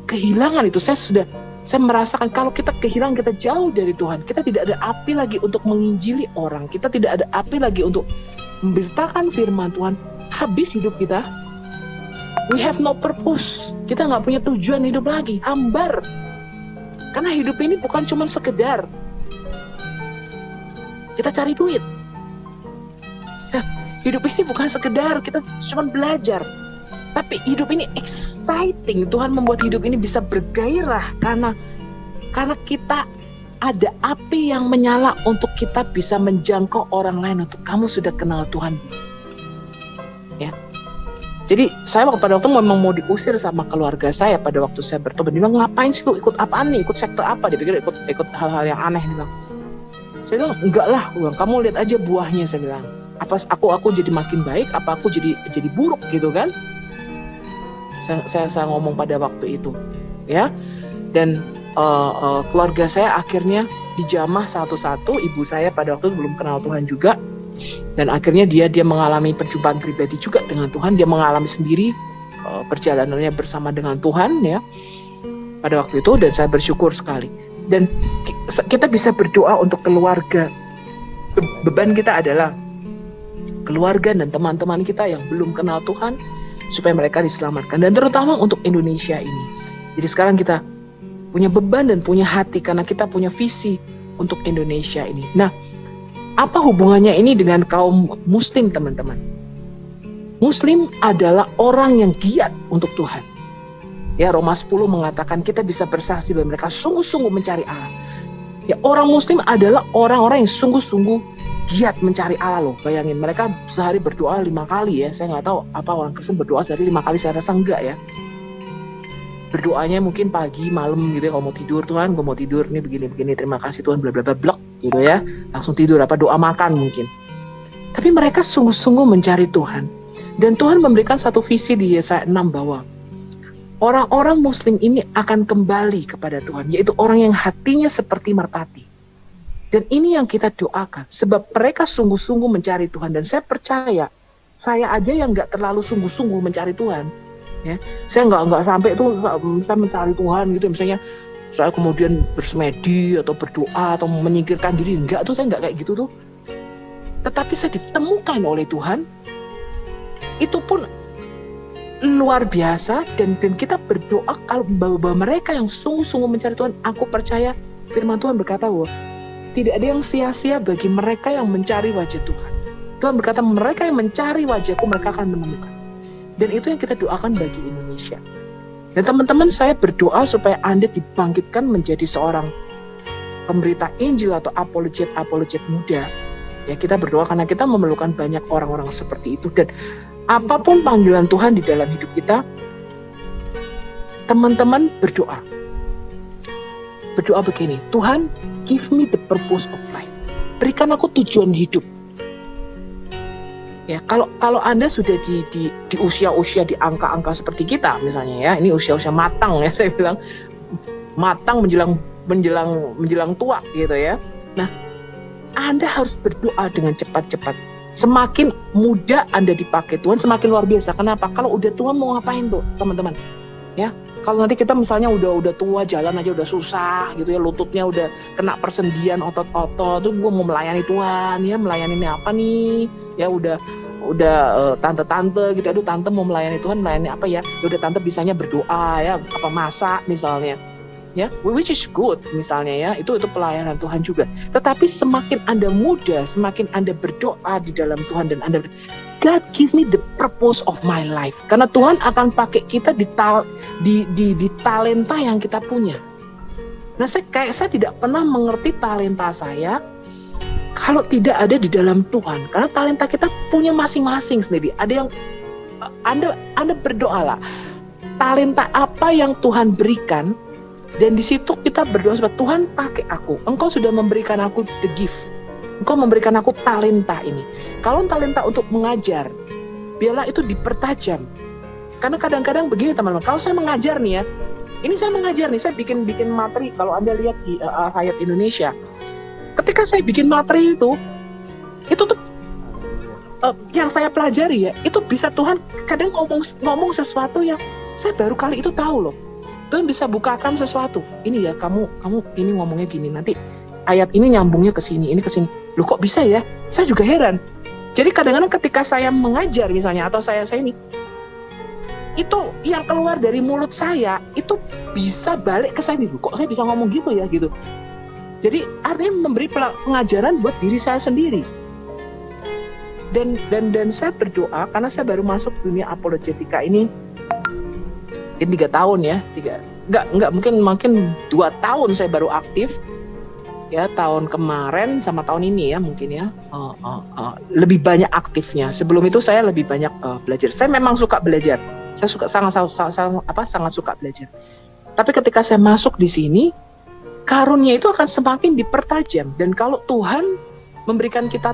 kehilangan itu, saya merasakan kalau kita kehilangan, kita jauh dari Tuhan, kita tidak ada api lagi untuk menginjili orang, kita tidak ada api lagi untuk memberitakan firman Tuhan, habis hidup kita. We have no purpose. Kita nggak punya tujuan hidup lagi, hambar. Karena hidup ini bukan cuma sekedar kita cari duit. Hidup ini bukan sekedar kita cuma belajar. Tapi hidup ini exciting. Tuhan membuat hidup ini bisa bergairah karena kita ada api yang menyala untuk kita bisa menjangkau orang lain untuk kamu sudah kenal Tuhan. Ya. Jadi saya pada waktu memang mau diusir sama keluarga saya pada waktu saya bertobat. Dia bilang, ngapain sih lu ikut apaan nih? Ikut sekte apa? Dia pikir ikut hal-hal yang aneh. Dia bilang. Saya bilang, enggak lah. Kamu lihat aja buahnya, saya bilang. Apa aku jadi makin baik? Apa aku jadi buruk gitu kan? Saya ngomong pada waktu itu, ya. Dan keluarga saya akhirnya dijamah satu-satu. Ibu saya pada waktu itu belum kenal Tuhan juga. Dan akhirnya dia mengalami perjumpaan pribadi juga dengan Tuhan. Dia mengalami sendiri perjalanannya bersama dengan Tuhan, ya, pada waktu itu. Dan saya bersyukur sekali. Dan kita bisa berdoa untuk keluarga. Beban kita adalah keluarga dan teman-teman kita yang belum kenal Tuhan, supaya mereka diselamatkan. Dan terutama untuk Indonesia ini. Jadi sekarang kita punya beban dan punya hati karena kita punya visi untuk Indonesia ini. Nah, apa hubungannya ini dengan kaum Muslim, teman-teman? Muslim adalah orang yang giat untuk Tuhan. Ya, Roma 10 mengatakan kita bisa bersaksi bahwa mereka sungguh-sungguh mencari Allah. Ya, orang Muslim adalah orang-orang yang sungguh-sungguh giat mencari Allah loh. Bayangin, mereka sehari berdoa 5 kali ya. Saya nggak tahu apa orang Kristen berdoa sehari 5 kali, saya rasa enggak ya. Berdoanya mungkin pagi, malam gitu ya. Kalau mau tidur, Tuhan gue mau tidur nih begini-begini, terima kasih Tuhan, bla bla bla blok gitu ya. Langsung tidur, apa doa makan mungkin. Tapi mereka sungguh-sungguh mencari Tuhan. Dan Tuhan memberikan satu visi di Yesaya 6 bahwa orang-orang Muslim ini akan kembali kepada Tuhan, yaitu orang yang hatinya seperti merpati. Dan ini yang kita doakan, sebab mereka sungguh-sungguh mencari Tuhan. Dan saya percaya, saya aja yang nggak terlalu sungguh-sungguh mencari Tuhan, ya, saya nggak sampai tuh saya mencari Tuhan gitu, misalnya saya kemudian bersemedi atau berdoa atau menyingkirkan diri, enggak tuh, saya nggak kayak gitu tuh. Tetapi saya ditemukan oleh Tuhan, itu pun luar biasa. Dan kita berdoa kalau bahwa mereka yang sungguh-sungguh mencari Tuhan, aku percaya firman Tuhan berkata bahwa tidak ada yang sia-sia bagi mereka yang mencari wajah Tuhan. Tuhan berkata, mereka yang mencari wajahku, mereka akan menemukan. Dan itu yang kita doakan bagi Indonesia. Dan teman-teman, saya berdoa supaya Anda dibangkitkan menjadi seorang pemberita Injil atau apologet muda. Ya, kita berdoa karena kita memerlukan banyak orang-orang seperti itu. Dan apapun panggilan Tuhan di dalam hidup kita, teman-teman berdoa. Berdoa begini, Tuhan, give me the purpose of life. Berikan aku tujuan hidup. Ya, kalau Anda sudah di usia-usia, di angka-angka seperti kita misalnya ya, ini usia-usia matang ya, saya bilang matang menjelang tua gitu ya. Nah, Anda harus berdoa dengan cepat-cepat. Semakin muda Anda dipakai Tuhan, semakin luar biasa. Kenapa? Kalau udah Tuhan mau ngapain tuh, teman-teman? Ya, Kalau nanti kita misalnya udah tua, jalan aja udah susah gitu ya, lututnya udah kena persendian otot-otot, tuh gue mau melayani Tuhan ya, melayani ini apa nih? Ya udah tante-tante gitu, aduh tante mau melayani Tuhan, melayani apa ya? Udah tante bisanya berdoa ya, apa masak misalnya. Ya, which is good misalnya ya, itu pelayanan Tuhan juga. Tetapi semakin Anda muda, semakin Anda berdoa di dalam Tuhan dan Anda, God give me the purpose of my life. Karena Tuhan akan pakai kita di talenta yang kita punya. Nah, saya tidak pernah mengerti talenta saya kalau tidak ada di dalam Tuhan. Karena talenta kita punya masing-masing sendiri. Ada yang Anda berdoalah, talenta apa yang Tuhan berikan. Dan di situ kita berdoa sebab Tuhan pakai aku. Engkau sudah memberikan aku the gift. Engkau memberikan aku talenta ini. Kalau talenta untuk mengajar, biarlah itu dipertajam. Karena kadang-kadang begini teman-teman. Kalau saya mengajar nih ya, ini saya mengajar nih, saya bikin materi. Kalau Anda lihat di Hayat Indonesia, ketika saya bikin materi itu tuh yang saya pelajari ya, itu bisa Tuhan kadang ngomong sesuatu yang saya baru kali itu tahu loh. Tuhan bisa bukakan sesuatu. Ini ya, kamu ini ngomongnya gini, nanti ayat ini nyambungnya ke sini, ini ke sini. Loh kok bisa ya? Saya juga heran. Jadi kadang-kadang ketika saya mengajar misalnya, atau saya ini, itu yang keluar dari mulut saya, itu bisa balik ke saya nih. Kok saya bisa ngomong gitu ya, gitu. Jadi artinya memberi pengajaran buat diri saya sendiri. Dan saya berdoa, karena saya baru masuk dunia apologetika ini, 3 tahun ya, nggak mungkin 2 tahun saya baru aktif ya, tahun kemarin sama tahun ini ya mungkin ya, lebih banyak aktifnya. Sebelum itu saya lebih banyak belajar. Saya memang suka belajar, saya sangat suka belajar. Tapi ketika saya masuk di sini, karunia itu akan semakin dipertajam. Dan kalau Tuhan memberikan kita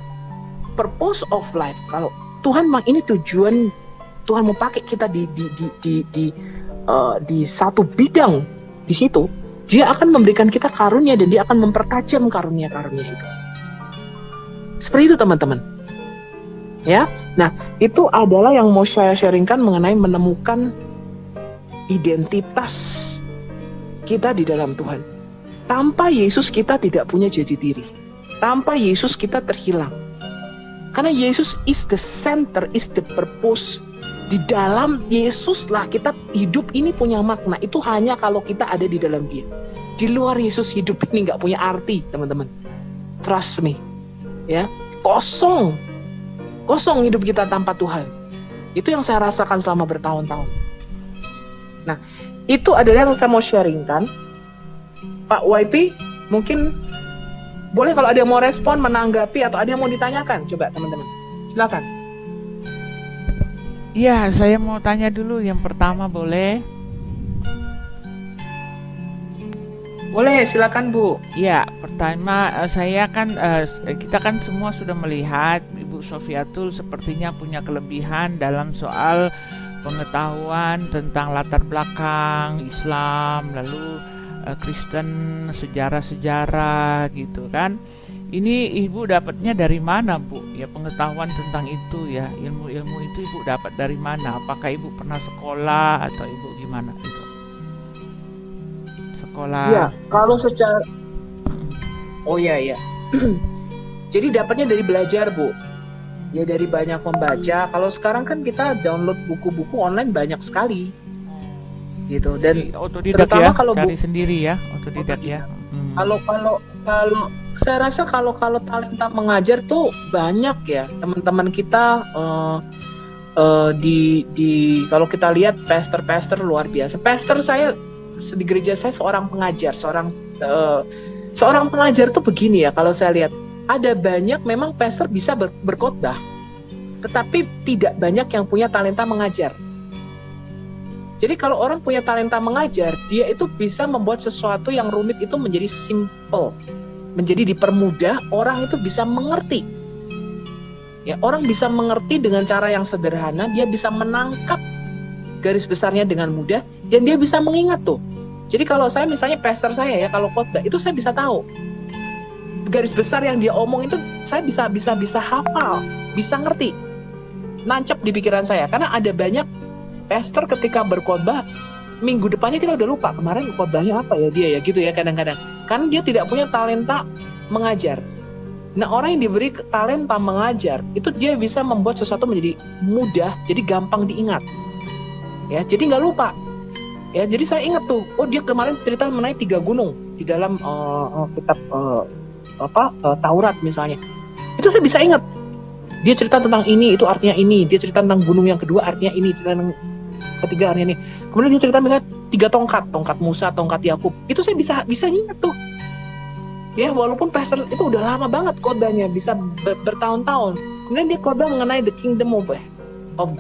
purpose of life, kalau Tuhan memang ini tujuan Tuhan mau pakai kita di satu bidang di situ, Dia akan memberikan kita karunia dan Dia akan mempertajam karunia-karunia itu. Seperti itu teman-teman. Ya, nah itu adalah yang mau saya sharingkan mengenai menemukan identitas kita di dalam Tuhan. Tanpa Yesus kita tidak punya jati diri. Tanpa Yesus kita terhilang. Karena Yesus is the center, is the purpose. Di dalam Yesus lah kita hidup ini punya makna. Itu hanya kalau kita ada di dalam Dia. Di luar Yesus hidup ini nggak punya arti, teman-teman. Trust me, ya, kosong hidup kita tanpa Tuhan. Itu yang saya rasakan selama bertahun-tahun. Nah, itu adalah yang saya mau sharingkan. Pak YP, mungkin boleh kalau ada yang mau respon, menanggapi, atau ada yang mau ditanyakan, coba teman-teman, silakan. Ya, saya mau tanya dulu yang pertama, boleh? Boleh, silakan Bu. Ya, pertama kita kan semua sudah melihat Ibu Sofiatul sepertinya punya kelebihan dalam soal pengetahuan tentang latar belakang Islam, lalu Kristen, sejarah-sejarah gitu kan. Ini Ibu dapatnya dari mana, Bu? Ya, pengetahuan tentang itu ya, ilmu-ilmu itu Ibu dapat dari mana? Apakah Ibu pernah sekolah atau Ibu gimana itu? Sekolah. Iya, kalau secara ya. Jadi dapatnya dari belajar, Bu. Ya dari banyak membaca. Kalau sekarang kan kita download buku-buku online banyak sekali. Gitu. Dan otodidak terutama ya, kalau cari sendiri ya, otodidak ya. Kalau saya rasa kalau talenta mengajar tuh banyak ya teman-teman kita di kalau kita lihat pastor luar biasa. Pastor saya di gereja saya seorang pengajar, seorang pengajar tuh begini ya, kalau saya lihat ada banyak memang pastor bisa berkhotbah, tetapi tidak banyak yang punya talenta mengajar. Jadi kalau orang punya talenta mengajar, dia itu bisa membuat sesuatu yang rumit itu menjadi simple, menjadi dipermudah, orang itu bisa mengerti. Ya, orang bisa mengerti dengan cara yang sederhana, dia bisa menangkap garis besarnya dengan mudah, dan dia bisa mengingat tuh. Jadi kalau saya misalnya pastor saya ya, kalau khotbah itu saya bisa tahu garis besar yang dia omong itu, saya bisa hafal, bisa ngerti, nancep di pikiran saya. Karena ada banyak pastor ketika berkhotbah minggu depannya kita udah lupa kemarin khotbahnya apa ya dia ya gitu ya kadang-kadang. Karena dia tidak punya talenta mengajar. Nah, orang yang diberi talenta mengajar itu dia bisa membuat sesuatu menjadi mudah, jadi gampang diingat. Ya, jadi nggak lupa. Ya, jadi saya ingat tuh, oh dia kemarin cerita mengenai 3 gunung di dalam kitab Taurat misalnya. Itu saya bisa ingat. Dia cerita tentang ini, itu artinya ini. Dia cerita tentang gunung yang kedua, artinya ini. Cerita tentang ketiga, artinya ini. Kemudian dia cerita misalnya 3 tongkat. Tongkat Musa, tongkat Yakub. Itu saya bisa ingat tuh. Ya, walaupun pastor itu udah lama banget khotbahnya. Bisa bertahun-tahun. Kemudian dia khotbah mengenai the kingdom of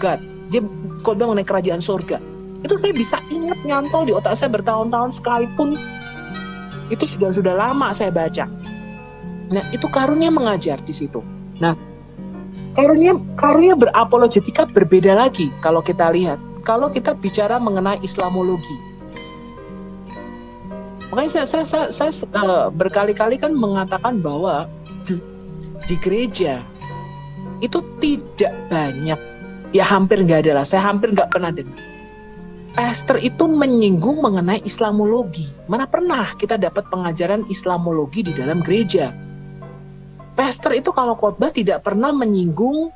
God. Dia khotbah mengenai kerajaan surga. Itu saya bisa ingat nyantol di otak saya bertahun-tahun sekalipun. Itu sudah lama saya baca. Nah, itu karunia mengajar di situ. Nah, karunia berapologetika berbeda lagi kalau kita lihat. Kalau kita bicara mengenai Islamologi. Makanya saya berkali-kali kan mengatakan bahwa di gereja itu tidak banyak, ya hampir nggak ada lah. Saya hampir nggak pernah dengar pastor itu menyinggung mengenai Islamologi. Mana pernah kita dapat pengajaran Islamologi di dalam gereja? Pastor itu kalau khotbah tidak pernah menyinggung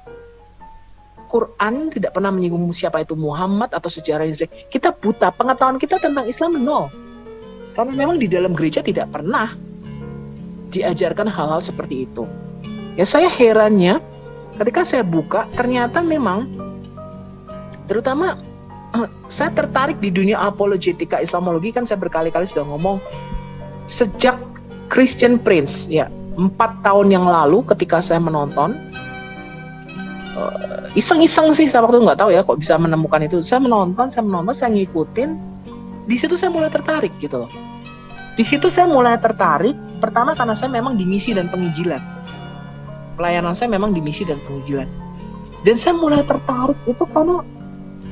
Quran, tidak pernah menyinggung siapa itu Muhammad atau sejarah Israel. Kita buta, pengetahuan kita tentang Islam nol. Karena memang di dalam gereja tidak pernah diajarkan hal-hal seperti itu. Ya, saya herannya ketika saya buka, ternyata memang terutama saya tertarik di dunia apologetika Islamologi, kan saya berkali-kali sudah ngomong sejak Christian Prince ya 4 tahun yang lalu ketika saya menonton, iseng-iseng sih saya waktu nggak tahu ya kok bisa menemukan itu. Saya menonton, saya ngikutin. Di situ saya mulai tertarik gitu loh. Di situ saya mulai tertarik pertama karena saya memang di misi dan penginjilan. Pelayanan saya memang di misi dan penginjilan. Dan saya mulai tertarik itu karena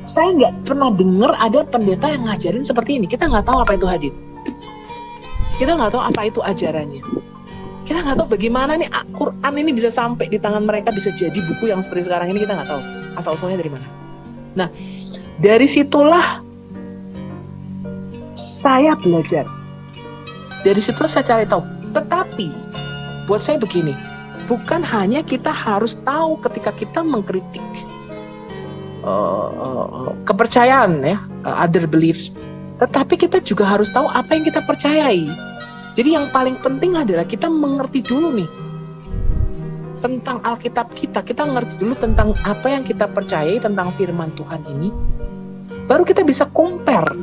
saya nggak pernah dengar ada pendeta yang ngajarin seperti ini. Kita nggak tahu apa itu hadits. Kita nggak tahu apa itu ajarannya. Kita nggak tahu bagaimana nih Quran ini bisa sampai di tangan mereka, bisa jadi buku yang seperti sekarang ini. Kita nggak tahu asal-usulnya dari mana. Nah, dari situlah saya belajar. Dari situlah saya cari tahu. Tetapi buat saya begini, bukan hanya kita harus tahu ketika kita mengkritik kepercayaan ya, other beliefs, tetapi kita juga harus tahu apa yang kita percayai. Jadi yang paling penting adalah kita mengerti dulu nih tentang Alkitab kita. Kita ngerti dulu tentang apa yang kita percayai tentang firman Tuhan ini, baru kita bisa compare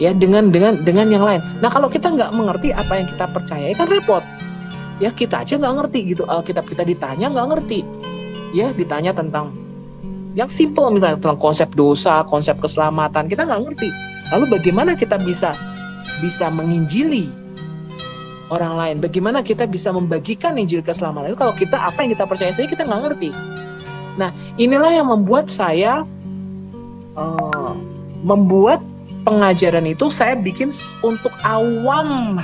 ya dengan yang lain. Nah, kalau kita nggak mengerti apa yang kita percayai kan repot. Ya, kita aja nggak ngerti gitu. Alkitab kita ditanya nggak ngerti. Ya, ditanya tentang yang simple misalnya tentang konsep dosa, konsep keselamatan, kita nggak ngerti. Lalu bagaimana kita bisa menginjili orang lain? Bagaimana kita bisa membagikan Injil keselamatan itu kalau kita apa yang kita percaya saja kita nggak ngerti? Nah, inilah yang membuat saya membuat pengajaran itu saya bikin untuk awam,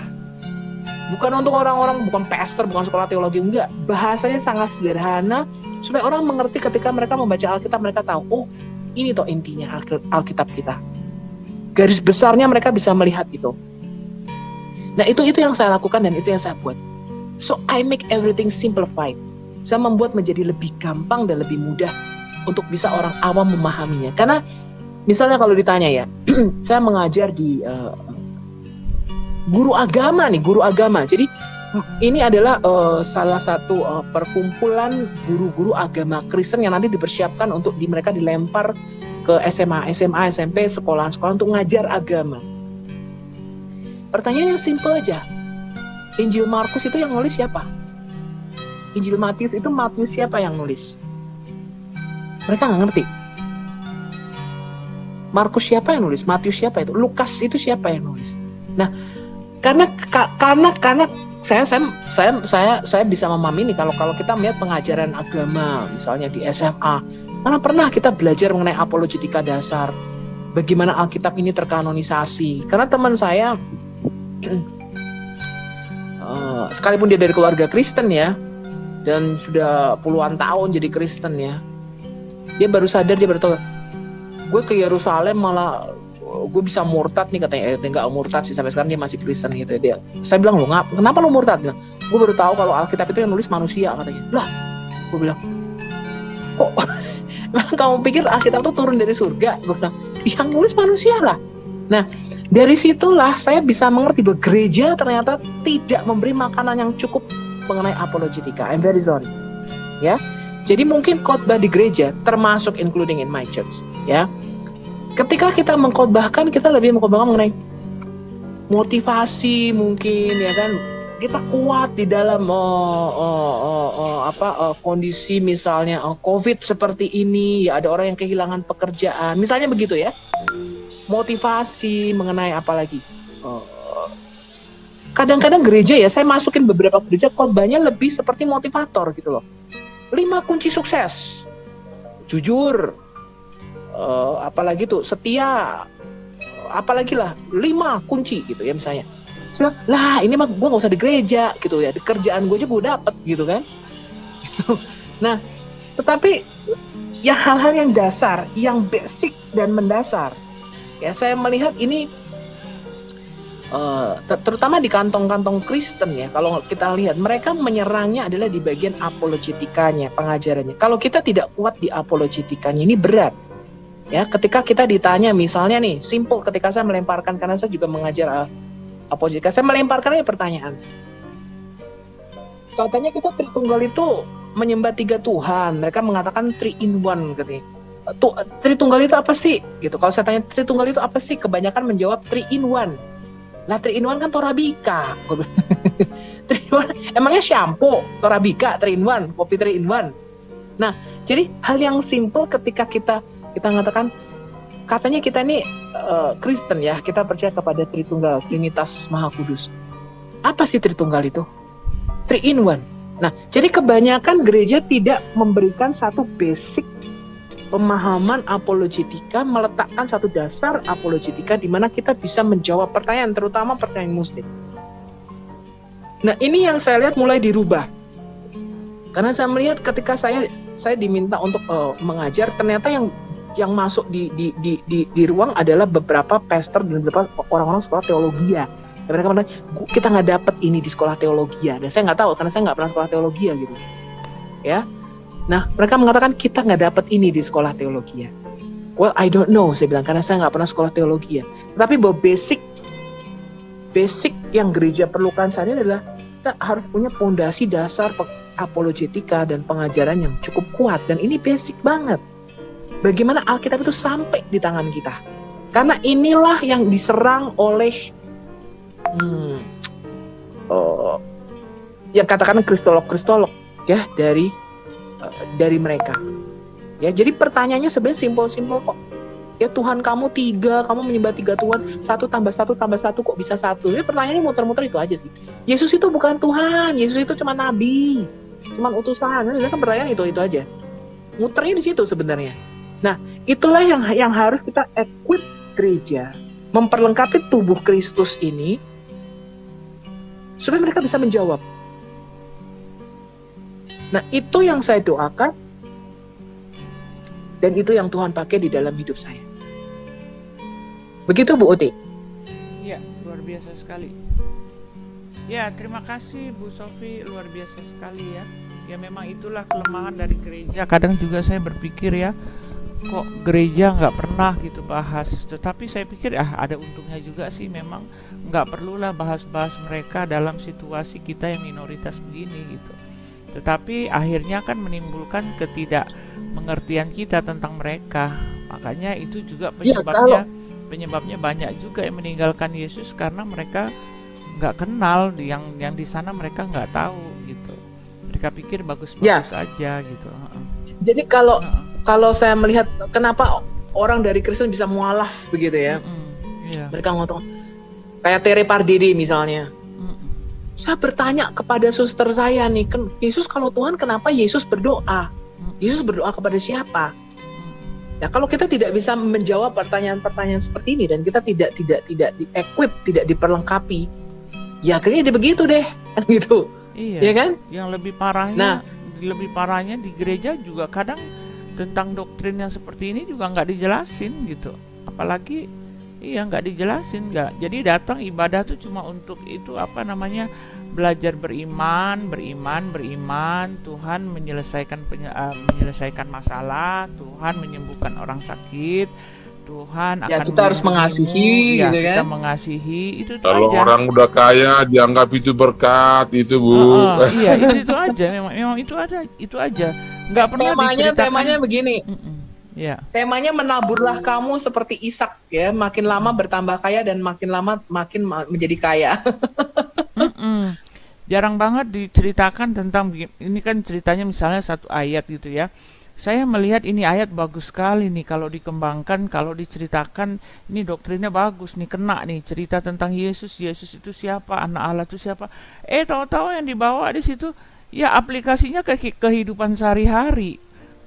bukan untuk orang-orang, bukan pastor, bukan sekolah teologi, enggak. Bahasanya sangat sederhana supaya orang mengerti ketika mereka membaca Alkitab, mereka tahu, oh ini toh intinya Alkitab kita. Garis besarnya mereka bisa melihat itu. Nah, itu yang saya lakukan dan itu yang saya buat. So I make everything simplified. Saya membuat menjadi lebih gampang dan lebih mudah untuk bisa orang awam memahaminya. Karena misalnya kalau ditanya ya, saya mengajar di guru agama. Jadi ini adalah salah satu perkumpulan guru-guru agama Kristen yang nanti dipersiapkan untuk mereka dilempar ke SMA, SMP, sekolah-sekolah untuk ngajar agama. Pertanyaannya simple aja. Injil Markus itu yang nulis siapa? Injil Matius itu siapa yang nulis? Mereka nggak ngerti. Markus siapa yang nulis? Matius siapa itu? Lukas itu siapa yang nulis? Nah, karena saya bisa memahami ini kalau kita melihat pengajaran agama misalnya di SMA, mana pernah kita belajar mengenai apologetika dasar, bagaimana Alkitab ini terkanonisasi. Karena teman saya sekalipun dia dari keluarga Kristen ya, dan sudah puluhan tahun jadi Kristen ya, dia baru sadar, dia baru tahu gue ke Yerusalem malah gue bisa murtad nih katanya. Enggak murtad sih, sampai sekarang dia masih Kristen gitu dia. Saya bilang, lo kenapa lo murtad? Dia bilang, gue baru tahu kalau Alkitab itu yang nulis manusia katanya. Lah, gue bilang, kok kamu pikir Alkitab itu turun dari surga? Gue bilang, yang nulis manusia lah. Nah, dari situlah saya bisa mengerti bahwa gereja ternyata tidak memberi makanan yang cukup mengenai apologetika. I'm very sorry. Ya, jadi mungkin khotbah di gereja, termasuk including in my church, ya. Ketika kita mengkhotbahkan, kita lebih mengkhotbahkan mengenai motivasi mungkin, ya kan. Kita kuat di dalam kondisi misalnya COVID seperti ini, ya ada orang yang kehilangan pekerjaan, misalnya begitu ya. Motivasi mengenai apa lagi? Kadang-kadang gereja ya, saya masukin beberapa gereja khotbahnya lebih seperti motivator gitu loh. 5 kunci sukses, jujur, apalagi tuh setia, apalagi lah 5 kunci gitu ya misalnya. Lah ini mah gue gak usah di gereja gitu ya, di kerjaan gue aja gue dapet gitu kan. Nah, tetapi ya hal-hal yang dasar, yang basic dan mendasar, ya saya melihat ini terutama di kantong-kantong Kristen ya, kalau kita lihat mereka menyerangnya adalah di bagian apologetikanya, pengajarannya. Kalau kita tidak kuat di apologetikanya, ini berat. Ya, ketika kita ditanya misalnya nih, simple, ketika saya melemparkan, karena saya juga mengajar apologetika, saya melemparkan aja pertanyaan. Katanya kita Tritunggal itu menyembah 3 Tuhan, mereka mengatakan 3 in 1 katanya. Tritunggal itu apa sih? Gitu. Kalau saya tanya Tritunggal itu apa sih, kebanyakan menjawab 3 in 1. Lah 3 in 1 kan Torabika. 3 in 1, emangnya shampoo Torabika 3 in 1, kopi 3 in 1. Nah, jadi hal yang simple ketika kita mengatakan, katanya kita ini Kristen ya, kita percaya kepada Tritunggal, Trinitas Maha Kudus. Apa sih Tritunggal itu? 3 in 1. Nah, jadi kebanyakan gereja tidak memberikan satu basic pemahaman apologetika, meletakkan satu dasar apologetika di mana kita bisa menjawab pertanyaan, terutama pertanyaan muslim. Nah, ini yang saya lihat mulai dirubah. Karena saya melihat ketika saya diminta untuk mengajar, ternyata yang masuk di ruang adalah beberapa pastor dan beberapa orang-orang sekolah teologi ya. Dan mereka bilang, kita nggak dapat ini di sekolah teologi ya. Dan saya nggak tahu karena saya nggak pernah sekolah teologi ya gitu. Ya. Nah, mereka mengatakan kita nggak dapat ini di sekolah teologi ya. Well, I don't know, saya bilang, karena saya nggak pernah sekolah teologi ya. Tetapi bahwa basic yang gereja perlukan saat ini adalah kita harus punya fondasi dasar apologetika dan pengajaran yang cukup kuat. Dan ini basic banget. Bagaimana Alkitab itu sampai di tangan kita. Karena inilah yang diserang oleh yang katakan kristolog ya dari mereka. Ya, jadi pertanyaannya sebenarnya simpel kok. Ya, Tuhan kamu 3, kamu menyembah 3 Tuhan, 1 tambah 1 tambah 1 kok bisa 1? Jadi pertanyaannya muter-muter itu aja sih. Yesus itu bukan Tuhan, Yesus itu cuma nabi, cuma utusan. Nah, kan pertanyaan itu aja. Muternya di situ sebenarnya. Nah, itulah yang harus kita equip gereja, memperlengkapi tubuh Kristus ini supaya mereka bisa menjawab. Nah, itu yang saya doakan dan itu yang Tuhan pakai di dalam hidup saya. Begitu Bu Uti? Ya, luar biasa sekali. Ya, terima kasih Bu Sofi, luar biasa sekali ya. Ya, memang itulah kelemahan dari gereja. Kadang juga saya berpikir ya, kok gereja nggak pernah gitu bahas. Tetapi saya pikir ada untungnya juga sih, memang nggak perlulah bahas-bahas mereka dalam situasi kita yang minoritas begini gitu. Tetapi akhirnya kan menimbulkan ketidakmengertian kita tentang mereka. Makanya itu juga penyebabnya banyak juga yang meninggalkan Yesus, karena mereka nggak kenal, yang di sana mereka nggak tahu gitu. Mereka pikir bagus-bagus aja gitu. Jadi kalau saya melihat kenapa orang dari Kristen bisa mualaf begitu ya, mereka ngomong kayak Tere Pardede misalnya. Saya bertanya kepada suster saya nih, Yesus kalau Tuhan kenapa Yesus berdoa? Yesus berdoa kepada siapa? Ya, kalau kita tidak bisa menjawab pertanyaan-pertanyaan seperti ini dan kita tidak di-equip, tidak diperlengkapi, ya akhirnya dia begitu deh, kan gitu. Iya. Ya kan? Yang lebih parahnya di gereja juga kadang tentang doktrin yang seperti ini juga nggak dijelasin gitu. Apalagi nggak dijelasin, nggak. Jadi datang ibadah tuh cuma untuk itu belajar beriman. Tuhan menyelesaikan masalah, Tuhan menyembuhkan orang sakit, Tuhan Ya akan kita harus mengasihi melindungimu, gitu kita kan. mengasihi, itu Kalau aja. orang udah kaya dianggap itu berkat itu, Bu. Iya, itu aja, memang itu aja. Nggak pernah diceritakan. Temanya begini. Ya. Temanya menaburlah kamu seperti Ishak ya, makin lama bertambah kaya dan makin lama makin menjadi kaya. Jarang banget diceritakan tentang ini kan ceritanya misalnya satu ayat gitu ya. Saya melihat ini ayat bagus sekali nih kalau dikembangkan, kalau diceritakan ini doktrinnya bagus nih, kena nih cerita tentang Yesus itu siapa, anak Allah itu siapa. Tahu-tahu yang dibawa di situ ya aplikasinya ke kehidupan sehari-hari.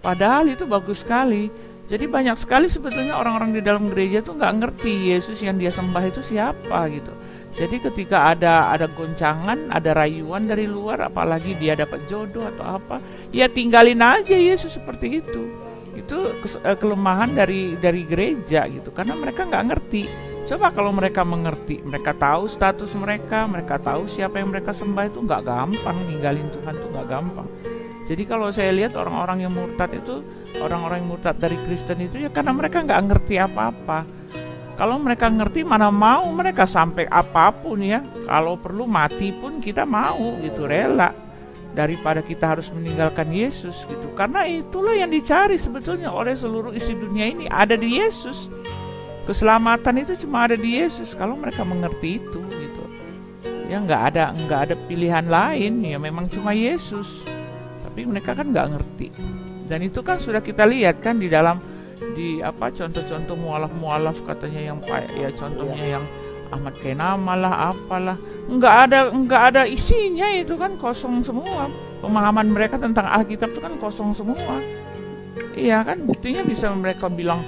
Padahal itu bagus sekali. Jadi banyak sekali sebetulnya orang-orang di dalam gereja tuh nggak ngerti Yesus yang dia sembah itu siapa gitu. Jadi ketika ada goncangan, ada rayuan dari luar, apalagi dia dapat jodoh atau apa, ya tinggalin aja Yesus seperti itu. Itu kelemahan dari gereja gitu, karena mereka nggak ngerti. Coba kalau mereka mengerti, mereka tahu status mereka tahu siapa yang mereka sembah, itu nggak gampang ninggalin Tuhan, tuh nggak gampang. Jadi kalau saya lihat orang-orang yang murtad itu, orang-orang yang murtad dari Kristen itu ya karena mereka nggak ngerti apa-apa. Kalau mereka ngerti, mana mau mereka sampai apapun ya. Kalau perlu mati pun kita mau gitu, rela. Daripada kita harus meninggalkan Yesus gitu. Karena itulah yang dicari sebetulnya oleh seluruh isi dunia ini, ada di Yesus. Keselamatan itu cuma ada di Yesus. Kalau mereka mengerti itu gitu. Ya nggak ada pilihan lain, ya memang cuma Yesus. Tapi mereka kan nggak ngerti. Dan itu kan sudah kita lihat kan di dalam contoh-contoh mualaf katanya yang ya contohnya yang Ahmad Kenama lah apalah, nggak ada isinya, itu kan kosong semua. Pemahaman mereka tentang Alkitab itu kan kosong semua. Iya kan, buktinya bisa mereka bilang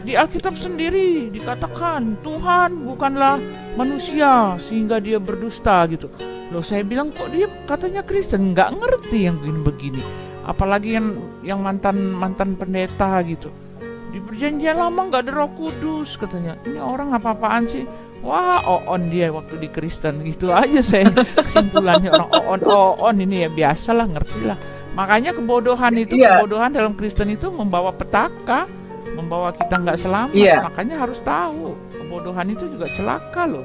di Alkitab sendiri dikatakan Tuhan bukanlah manusia sehingga dia berdusta gitu. Loh, saya bilang kok dia katanya Kristen, nggak ngerti yang begini-begini. Apalagi yang mantan pendeta gitu. Di perjanjian lama nggak ada Roh Kudus katanya. Ini orang apa-apaan sih? Wah, on dia waktu di Kristen gitu aja saya kesimpulannya. Orang on ini ya biasalah, ngertilah. Makanya kebodohan dalam Kristen itu membawa petaka, membawa kita nggak selamat. Makanya harus tahu kebodohan itu juga celaka loh.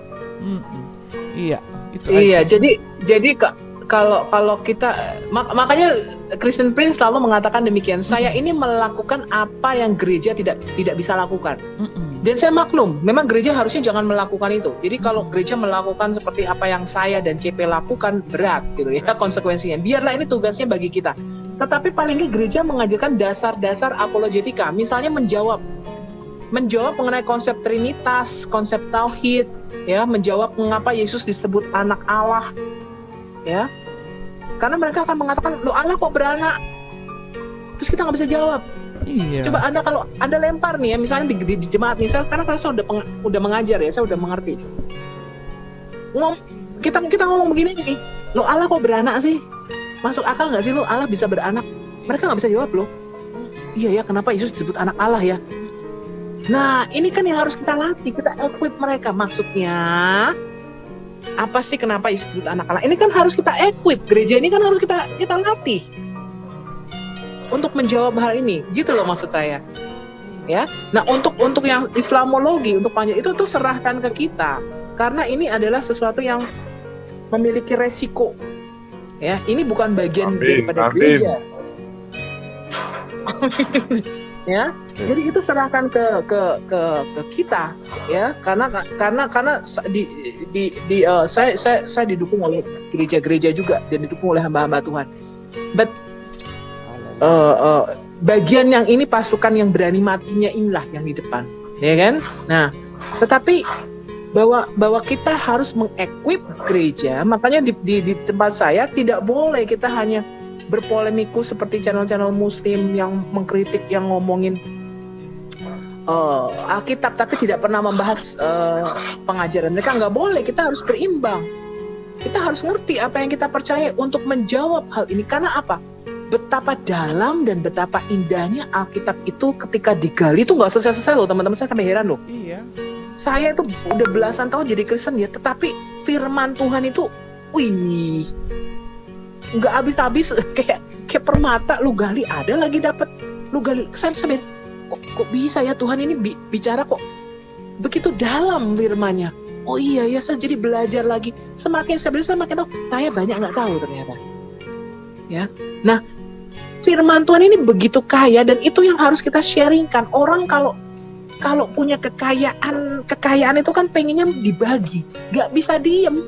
Iya. Iya, jadi kalau kita makanya Christian Prince selalu mengatakan demikian. Saya ini melakukan apa yang gereja tidak bisa lakukan. Dan saya maklum, memang gereja harusnya jangan melakukan itu. Jadi kalau gereja melakukan seperti apa yang saya dan CP lakukan, berat gitu ya konsekuensinya. Biarlah ini tugasnya bagi kita. Tetapi paling nggak gereja mengajarkan dasar-dasar apologetika. Misalnya menjawab mengenai konsep Trinitas, konsep Tauhid, ya, menjawab mengapa Yesus disebut anak Allah, ya, karena mereka akan mengatakan, lo Allah kok beranak, terus kita nggak bisa jawab. Iya. Coba kalau anda lempar nih ya, misalnya di jemaat nih, karena saya udah mengajar ya, saya udah mengerti. Kita ngomong begini nih, lo Allah kok beranak sih? Masuk akal nggak sih lo Allah bisa beranak? Mereka nggak bisa jawab loh. Iya ya, kenapa Yesus disebut anak Allah ya? Nah, ini kan yang harus kita latih, kita equip mereka. Maksudnya, apa sih kenapa Yesus disebut anak Allah? Ini kan harus kita equip, gereja ini kan harus kita latih untuk menjawab hal ini, gitu loh maksud saya. Ya, nah untuk yang Islamologi, untuk panjang itu tuh serahkan ke kita, karena ini adalah sesuatu yang memiliki resiko. Ya, ini bukan bagian daripada gereja. Ya, jadi itu serahkan ke kita, ya, karena saya didukung oleh gereja-gereja juga dan didukung oleh hamba-hamba Tuhan. But bagian yang ini pasukan yang berani matinya inilah yang di depan, ya kan? Nah, tetapi bahwa kita harus mengequip gereja, makanya di tempat saya tidak boleh kita hanya berpolemikus seperti channel-channel Muslim yang mengkritik, yang ngomongin Alkitab tapi tidak pernah membahas pengajaran mereka. Nggak boleh, kita harus berimbang. Kita harus ngerti apa yang kita percaya untuk menjawab hal ini. Karena apa? betapa dalam dan betapa indahnya Alkitab itu ketika digali itu nggak selesai-selesai loh teman-teman, saya sampai heran loh. Iya. Saya itu udah belasan tahun jadi Kristen ya, tetapi firman Tuhan itu, wih, nggak habis-habis kayak permata, lu gali ada lagi dapat, lu gali, saya sampai kok bisa ya Tuhan ini bicara kok begitu dalam firman-Nya. Oh iya ya, saya jadi belajar lagi. Semakin saya belajar semakin tahu, saya banyak nggak tahu ternyata. Ya, nah firman Tuhan ini begitu kaya dan itu yang harus kita sharingkan. Orang kalau punya kekayaan itu kan pengennya dibagi, nggak bisa diem.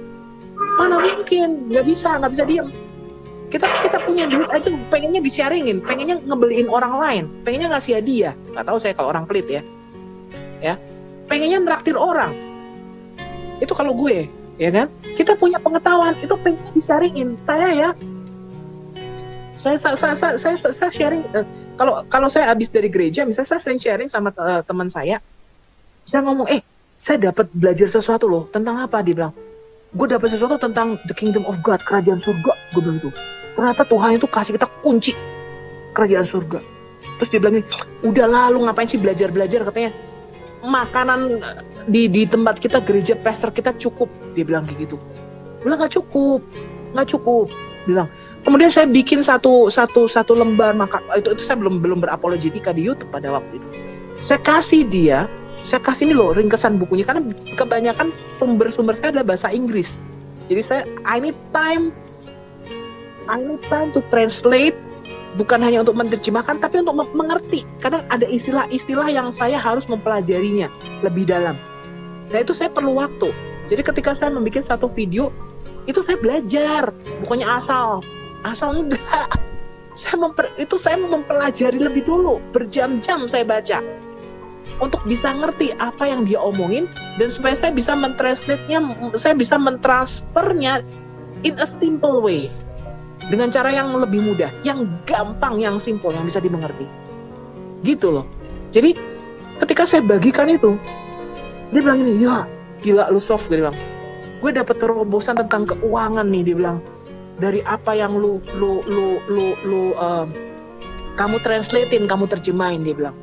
Mana mungkin, nggak bisa diem. Kita punya duit aja pengennya di-sharingin, pengennya ngebeliin orang lain, pengennya ngasih hadiah. Nggak tahu saya kalau orang pelit ya, pengennya nraktir orang. Itu kalau gue, ya kan? Kita punya pengetahuan itu pengennya di-sharingin. Saya sharing, kalau saya habis dari gereja, misalnya saya sering sharing sama teman saya ngomong, saya dapat belajar sesuatu loh, tentang apa? Dia bilang, gue dapat sesuatu tentang the kingdom of God, kerajaan surga. Gue bilang itu, ternyata Tuhan itu kasih kita kunci kerajaan surga. Terus dia bilang, udah lalu ngapain sih belajar katanya, makanan di tempat kita gereja pastor kita cukup. Dia bilang kayak gitu. Bilang nggak cukup. Bilang. Kemudian saya bikin satu lembar, maka itu saya belum berapologetika di YouTube pada waktu itu. Saya kasih ini loh ringkesan bukunya, karena kebanyakan sumber saya adalah bahasa Inggris. Jadi I need time to translate, bukan hanya untuk menerjemahkan, tapi untuk mengerti. Kadang ada istilah-istilah yang saya harus mempelajarinya lebih dalam. Nah itu saya perlu waktu. Jadi ketika saya membuat satu video, itu saya belajar, bukannya asal enggak. Saya mempelajari lebih dulu, berjam-jam saya baca untuk bisa ngerti apa yang dia omongin, dan supaya saya bisa mentransfernya in a simple way, dengan cara yang lebih mudah, yang gampang, yang simple, yang bisa dimengerti. Gitu loh. Jadi ketika saya bagikan itu, dia bilang ini, ya gila lu Sof, dia bilang, gue dapet terobosan tentang keuangan nih, dia bilang, dari apa yang kamu translatein, kamu terjemahin, dia bilang,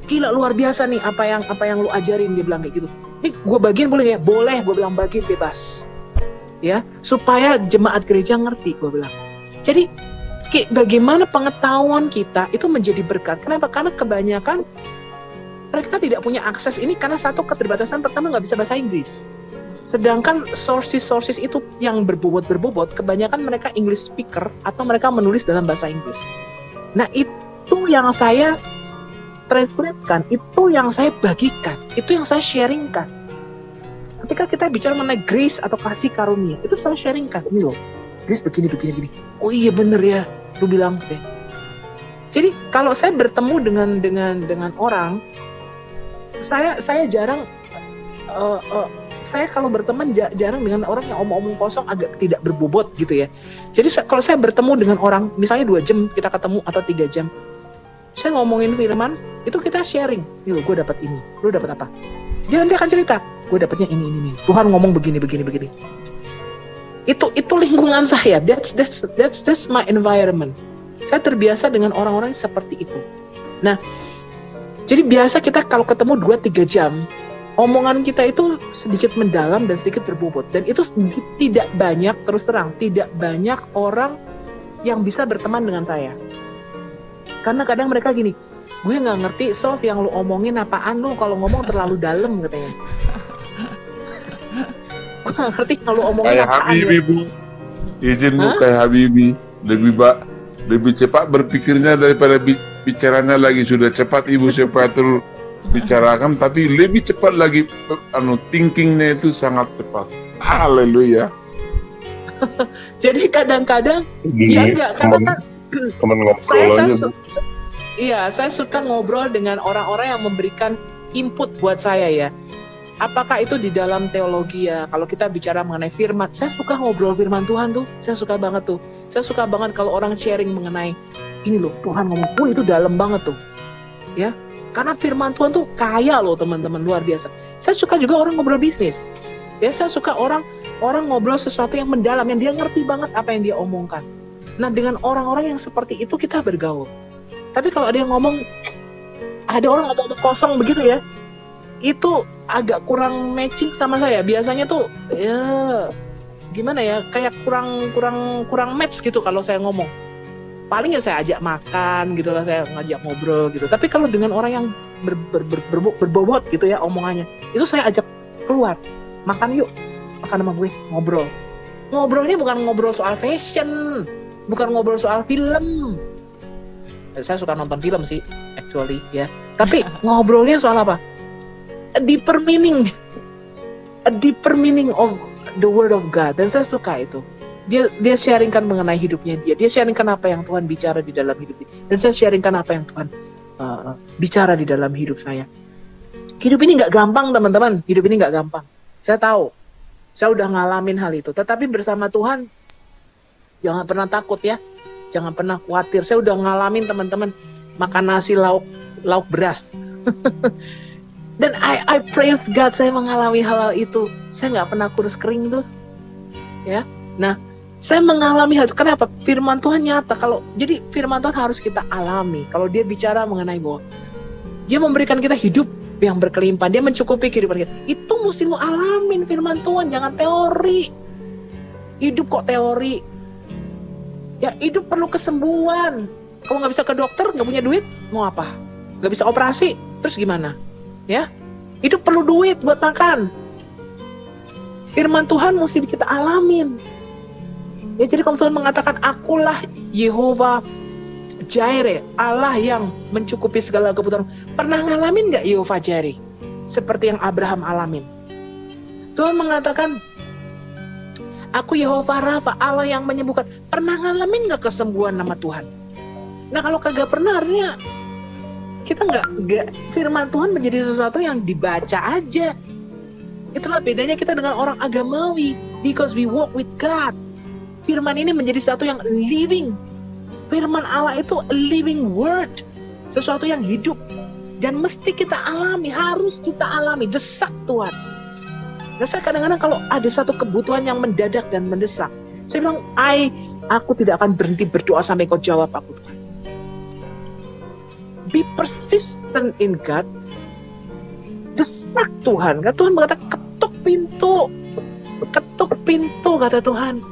gila luar biasa nih apa yang lu ajarin, dia bilang kayak gitu. Ini gue bagiin boleh nggak? Boleh, gue bilang bagi bebas, ya, supaya jemaat gereja ngerti, gue bilang. Jadi bagaimana pengetahuan kita itu menjadi berkat. Kenapa? Karena kebanyakan mereka tidak punya akses ini karena satu keterbatasan pertama, nggak bisa bahasa Inggris. Sedangkan sources itu yang berbobot, kebanyakan mereka English speaker atau mereka menulis dalam bahasa Inggris. Nah itu yang saya translatekan, itu yang saya bagikan, itu yang saya sharingkan. Ketika kita bicara mengenai grace atau kasih karunia, itu saya sharingkan, ini loh, grace begini. Oh iya bener ya, lu bilang. Jadi kalau saya bertemu dengan orang, saya jarang. Saya kalau berteman jarang dengan orang yang omong-omong kosong, agak tidak berbobot gitu ya. Jadi kalau saya bertemu dengan orang, misalnya 2 jam kita ketemu atau 3 jam, saya ngomongin firman, itu kita sharing. Nih lo, gue dapat ini, lo dapat apa? Dia nanti akan cerita, gue dapatnya ini. Tuhan ngomong begini. Itu lingkungan saya. That's my environment. Saya terbiasa dengan orang-orang seperti itu. Nah, jadi biasa kita kalau ketemu 2-3 jam, omongan kita itu sedikit mendalam dan sedikit berbobot, dan itu tidak banyak, terus terang tidak banyak orang yang bisa berteman dengan saya, karena kadang mereka gini, gue nggak ngerti Sof yang lu omongin apaan, lu kalau ngomong terlalu dalam katanya. Gue nggak ngerti kalau omongin kayak apaan. Habibi Bu, izin Bu, kayak Habibi lebih cepat berpikirnya daripada bicaranya lagi. Sudah cepat Ibu Syafaatul bicarakan, tapi lebih cepat lagi thinkingnya itu sangat cepat. Haleluya. Jadi kadang-kadang ya enggak, karena kan teman ngobrol aja. Saya suka ngobrol dengan orang-orang yang memberikan input buat saya ya. Apakah itu di dalam teologi ya, kalau kita bicara mengenai firman, saya suka ngobrol firman Tuhan tuh, saya suka banget tuh. Saya suka banget kalau orang sharing mengenai ini loh, Tuhan ngomong, itu dalam banget tuh. Ya. Karena firman Tuhan tuh kaya loh teman-teman, luar biasa. Saya suka juga orang ngobrol bisnis. Ya, saya suka orang ngobrol sesuatu yang mendalam, yang dia ngerti banget apa yang dia omongkan. Nah, dengan orang-orang yang seperti itu kita bergaul. Tapi kalau ada yang ngomong, ada orang ngomong kosong begitu ya, itu agak kurang matching sama saya. Biasanya tuh ya gimana ya, kayak kurang match gitu kalau saya ngomong. Paling ya saya ajak makan gitu lah, saya ngajak ngobrol gitu. Tapi kalau dengan orang yang berbobot gitu ya omongannya, itu saya ajak keluar, makan yuk, makan sama gue, ngobrol. Ngobrolnya bukan ngobrol soal fashion, bukan ngobrol soal film. Saya suka nonton film sih, actually ya. Tapi ngobrolnya soal apa? A deeper meaning of the word of God. Dan saya suka itu. Dia sharingkan mengenai hidupnya dia sharingkan apa yang Tuhan bicara di dalam hidupnya, dan saya sharingkan apa yang Tuhan bicara di dalam hidup saya. Hidup ini nggak gampang teman-teman, hidup ini nggak gampang. Saya tahu, saya udah ngalamin hal itu. Tetapi bersama Tuhan, jangan pernah takut ya, jangan pernah khawatir. Saya udah ngalamin teman-teman makan nasi lauk beras. Dan I praise God, saya mengalami hal itu. Saya nggak pernah kurus kering tuh, ya. Nah, saya mengalami hal itu. Kenapa? Firman Tuhan nyata. Jadi firman Tuhan harus kita alami. Kalau dia bicara mengenai bahwa dia memberikan kita hidup yang berkelimpahan, dia mencukupi kehidupan kita, itu mesti mau alamin firman Tuhan, jangan teori. Hidup kok teori? Ya, hidup perlu kesembuhan. Kalau nggak bisa ke dokter, nggak punya duit, mau apa? Nggak bisa operasi, terus gimana? Ya, hidup perlu duit buat makan. Firman Tuhan mesti kita alamin. Ya, jadi kalau Tuhan mengatakan, akulah Yehova Jireh, Allah yang mencukupi segala kebutuhan. Pernah ngalamin nggak Yehova Jireh? Seperti yang Abraham alamin. Tuhan mengatakan, aku Yehova Rafa, Allah yang menyembuhkan. Pernah ngalamin nggak kesembuhan nama Tuhan? Nah, kalau kagak pernah, artinya kita nggak firman Tuhan menjadi sesuatu yang dibaca aja. Itulah bedanya kita dengan orang agamawi, because we walk with God. Firman ini menjadi sesuatu yang living. Firman Allah itu a living word, sesuatu yang hidup, dan mesti kita alami, harus kita alami, desak Tuhan. Dan saya kadang-kadang kalau ada satu kebutuhan yang mendadak dan mendesak, saya bilang, aku tidak akan berhenti berdoa sampai kau jawab aku, Tuhan. Be persistent in God. Desak Tuhan. Tuhan mengatakan, ketuk pintu, kata Tuhan.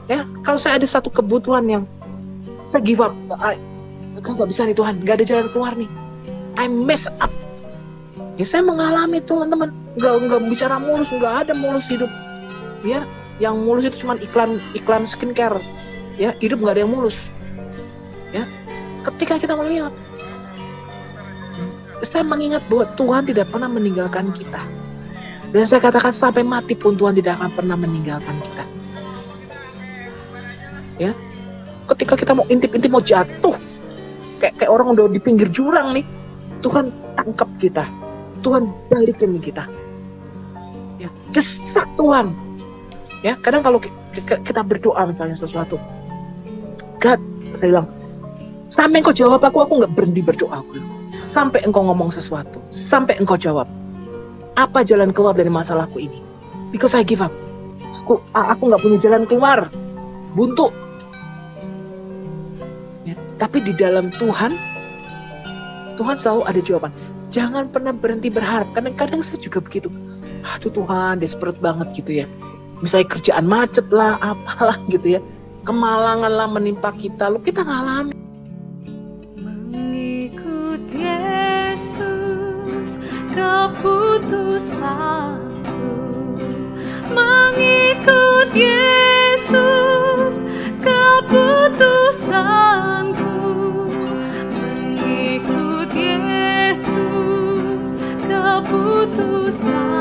Ya, kalau saya ada satu kebutuhan yang saya give up, nggak bisa nih Tuhan, nggak ada jalan keluar nih, I mess up. Ya, saya mengalami teman-teman, nggak bicara mulus, nggak ada mulus hidup. Ya, yang mulus itu cuma iklan skincare. Ya, hidup nggak ada yang mulus. Ya, ketika kita melihat, saya mengingat bahwa Tuhan tidak pernah meninggalkan kita. Dan saya katakan sampai mati pun Tuhan tidak akan pernah meninggalkan kita. Ya, ketika kita mau intip-intip, mau jatuh, kayak orang udah di pinggir jurang nih, Tuhan tangkap kita, Tuhan balikin kita. Ya, desak Tuhan. Ya, kadang kalau kita berdoa misalnya sesuatu, God, saya bilang, sampai engkau jawab aku nggak berhenti berdoa. Sampai engkau ngomong sesuatu, sampai engkau jawab. Apa jalan keluar dari masalahku ini? Because I give up. Aku nggak punya jalan keluar, buntu. Ya, tapi di dalam Tuhan selalu ada jawaban. Jangan pernah berhenti berharap. Kadang-kadang saya juga begitu. Aduh Tuhan, desperate banget gitu ya. Misalnya kerjaan macet lah, apalah gitu ya. Kemalangan lah menimpa kita, lalu kita ngalamin. Mengikut Yesus, keputusanku. Mengikut Yesus, keputusanku. Mengikut Yesus, keputusanku.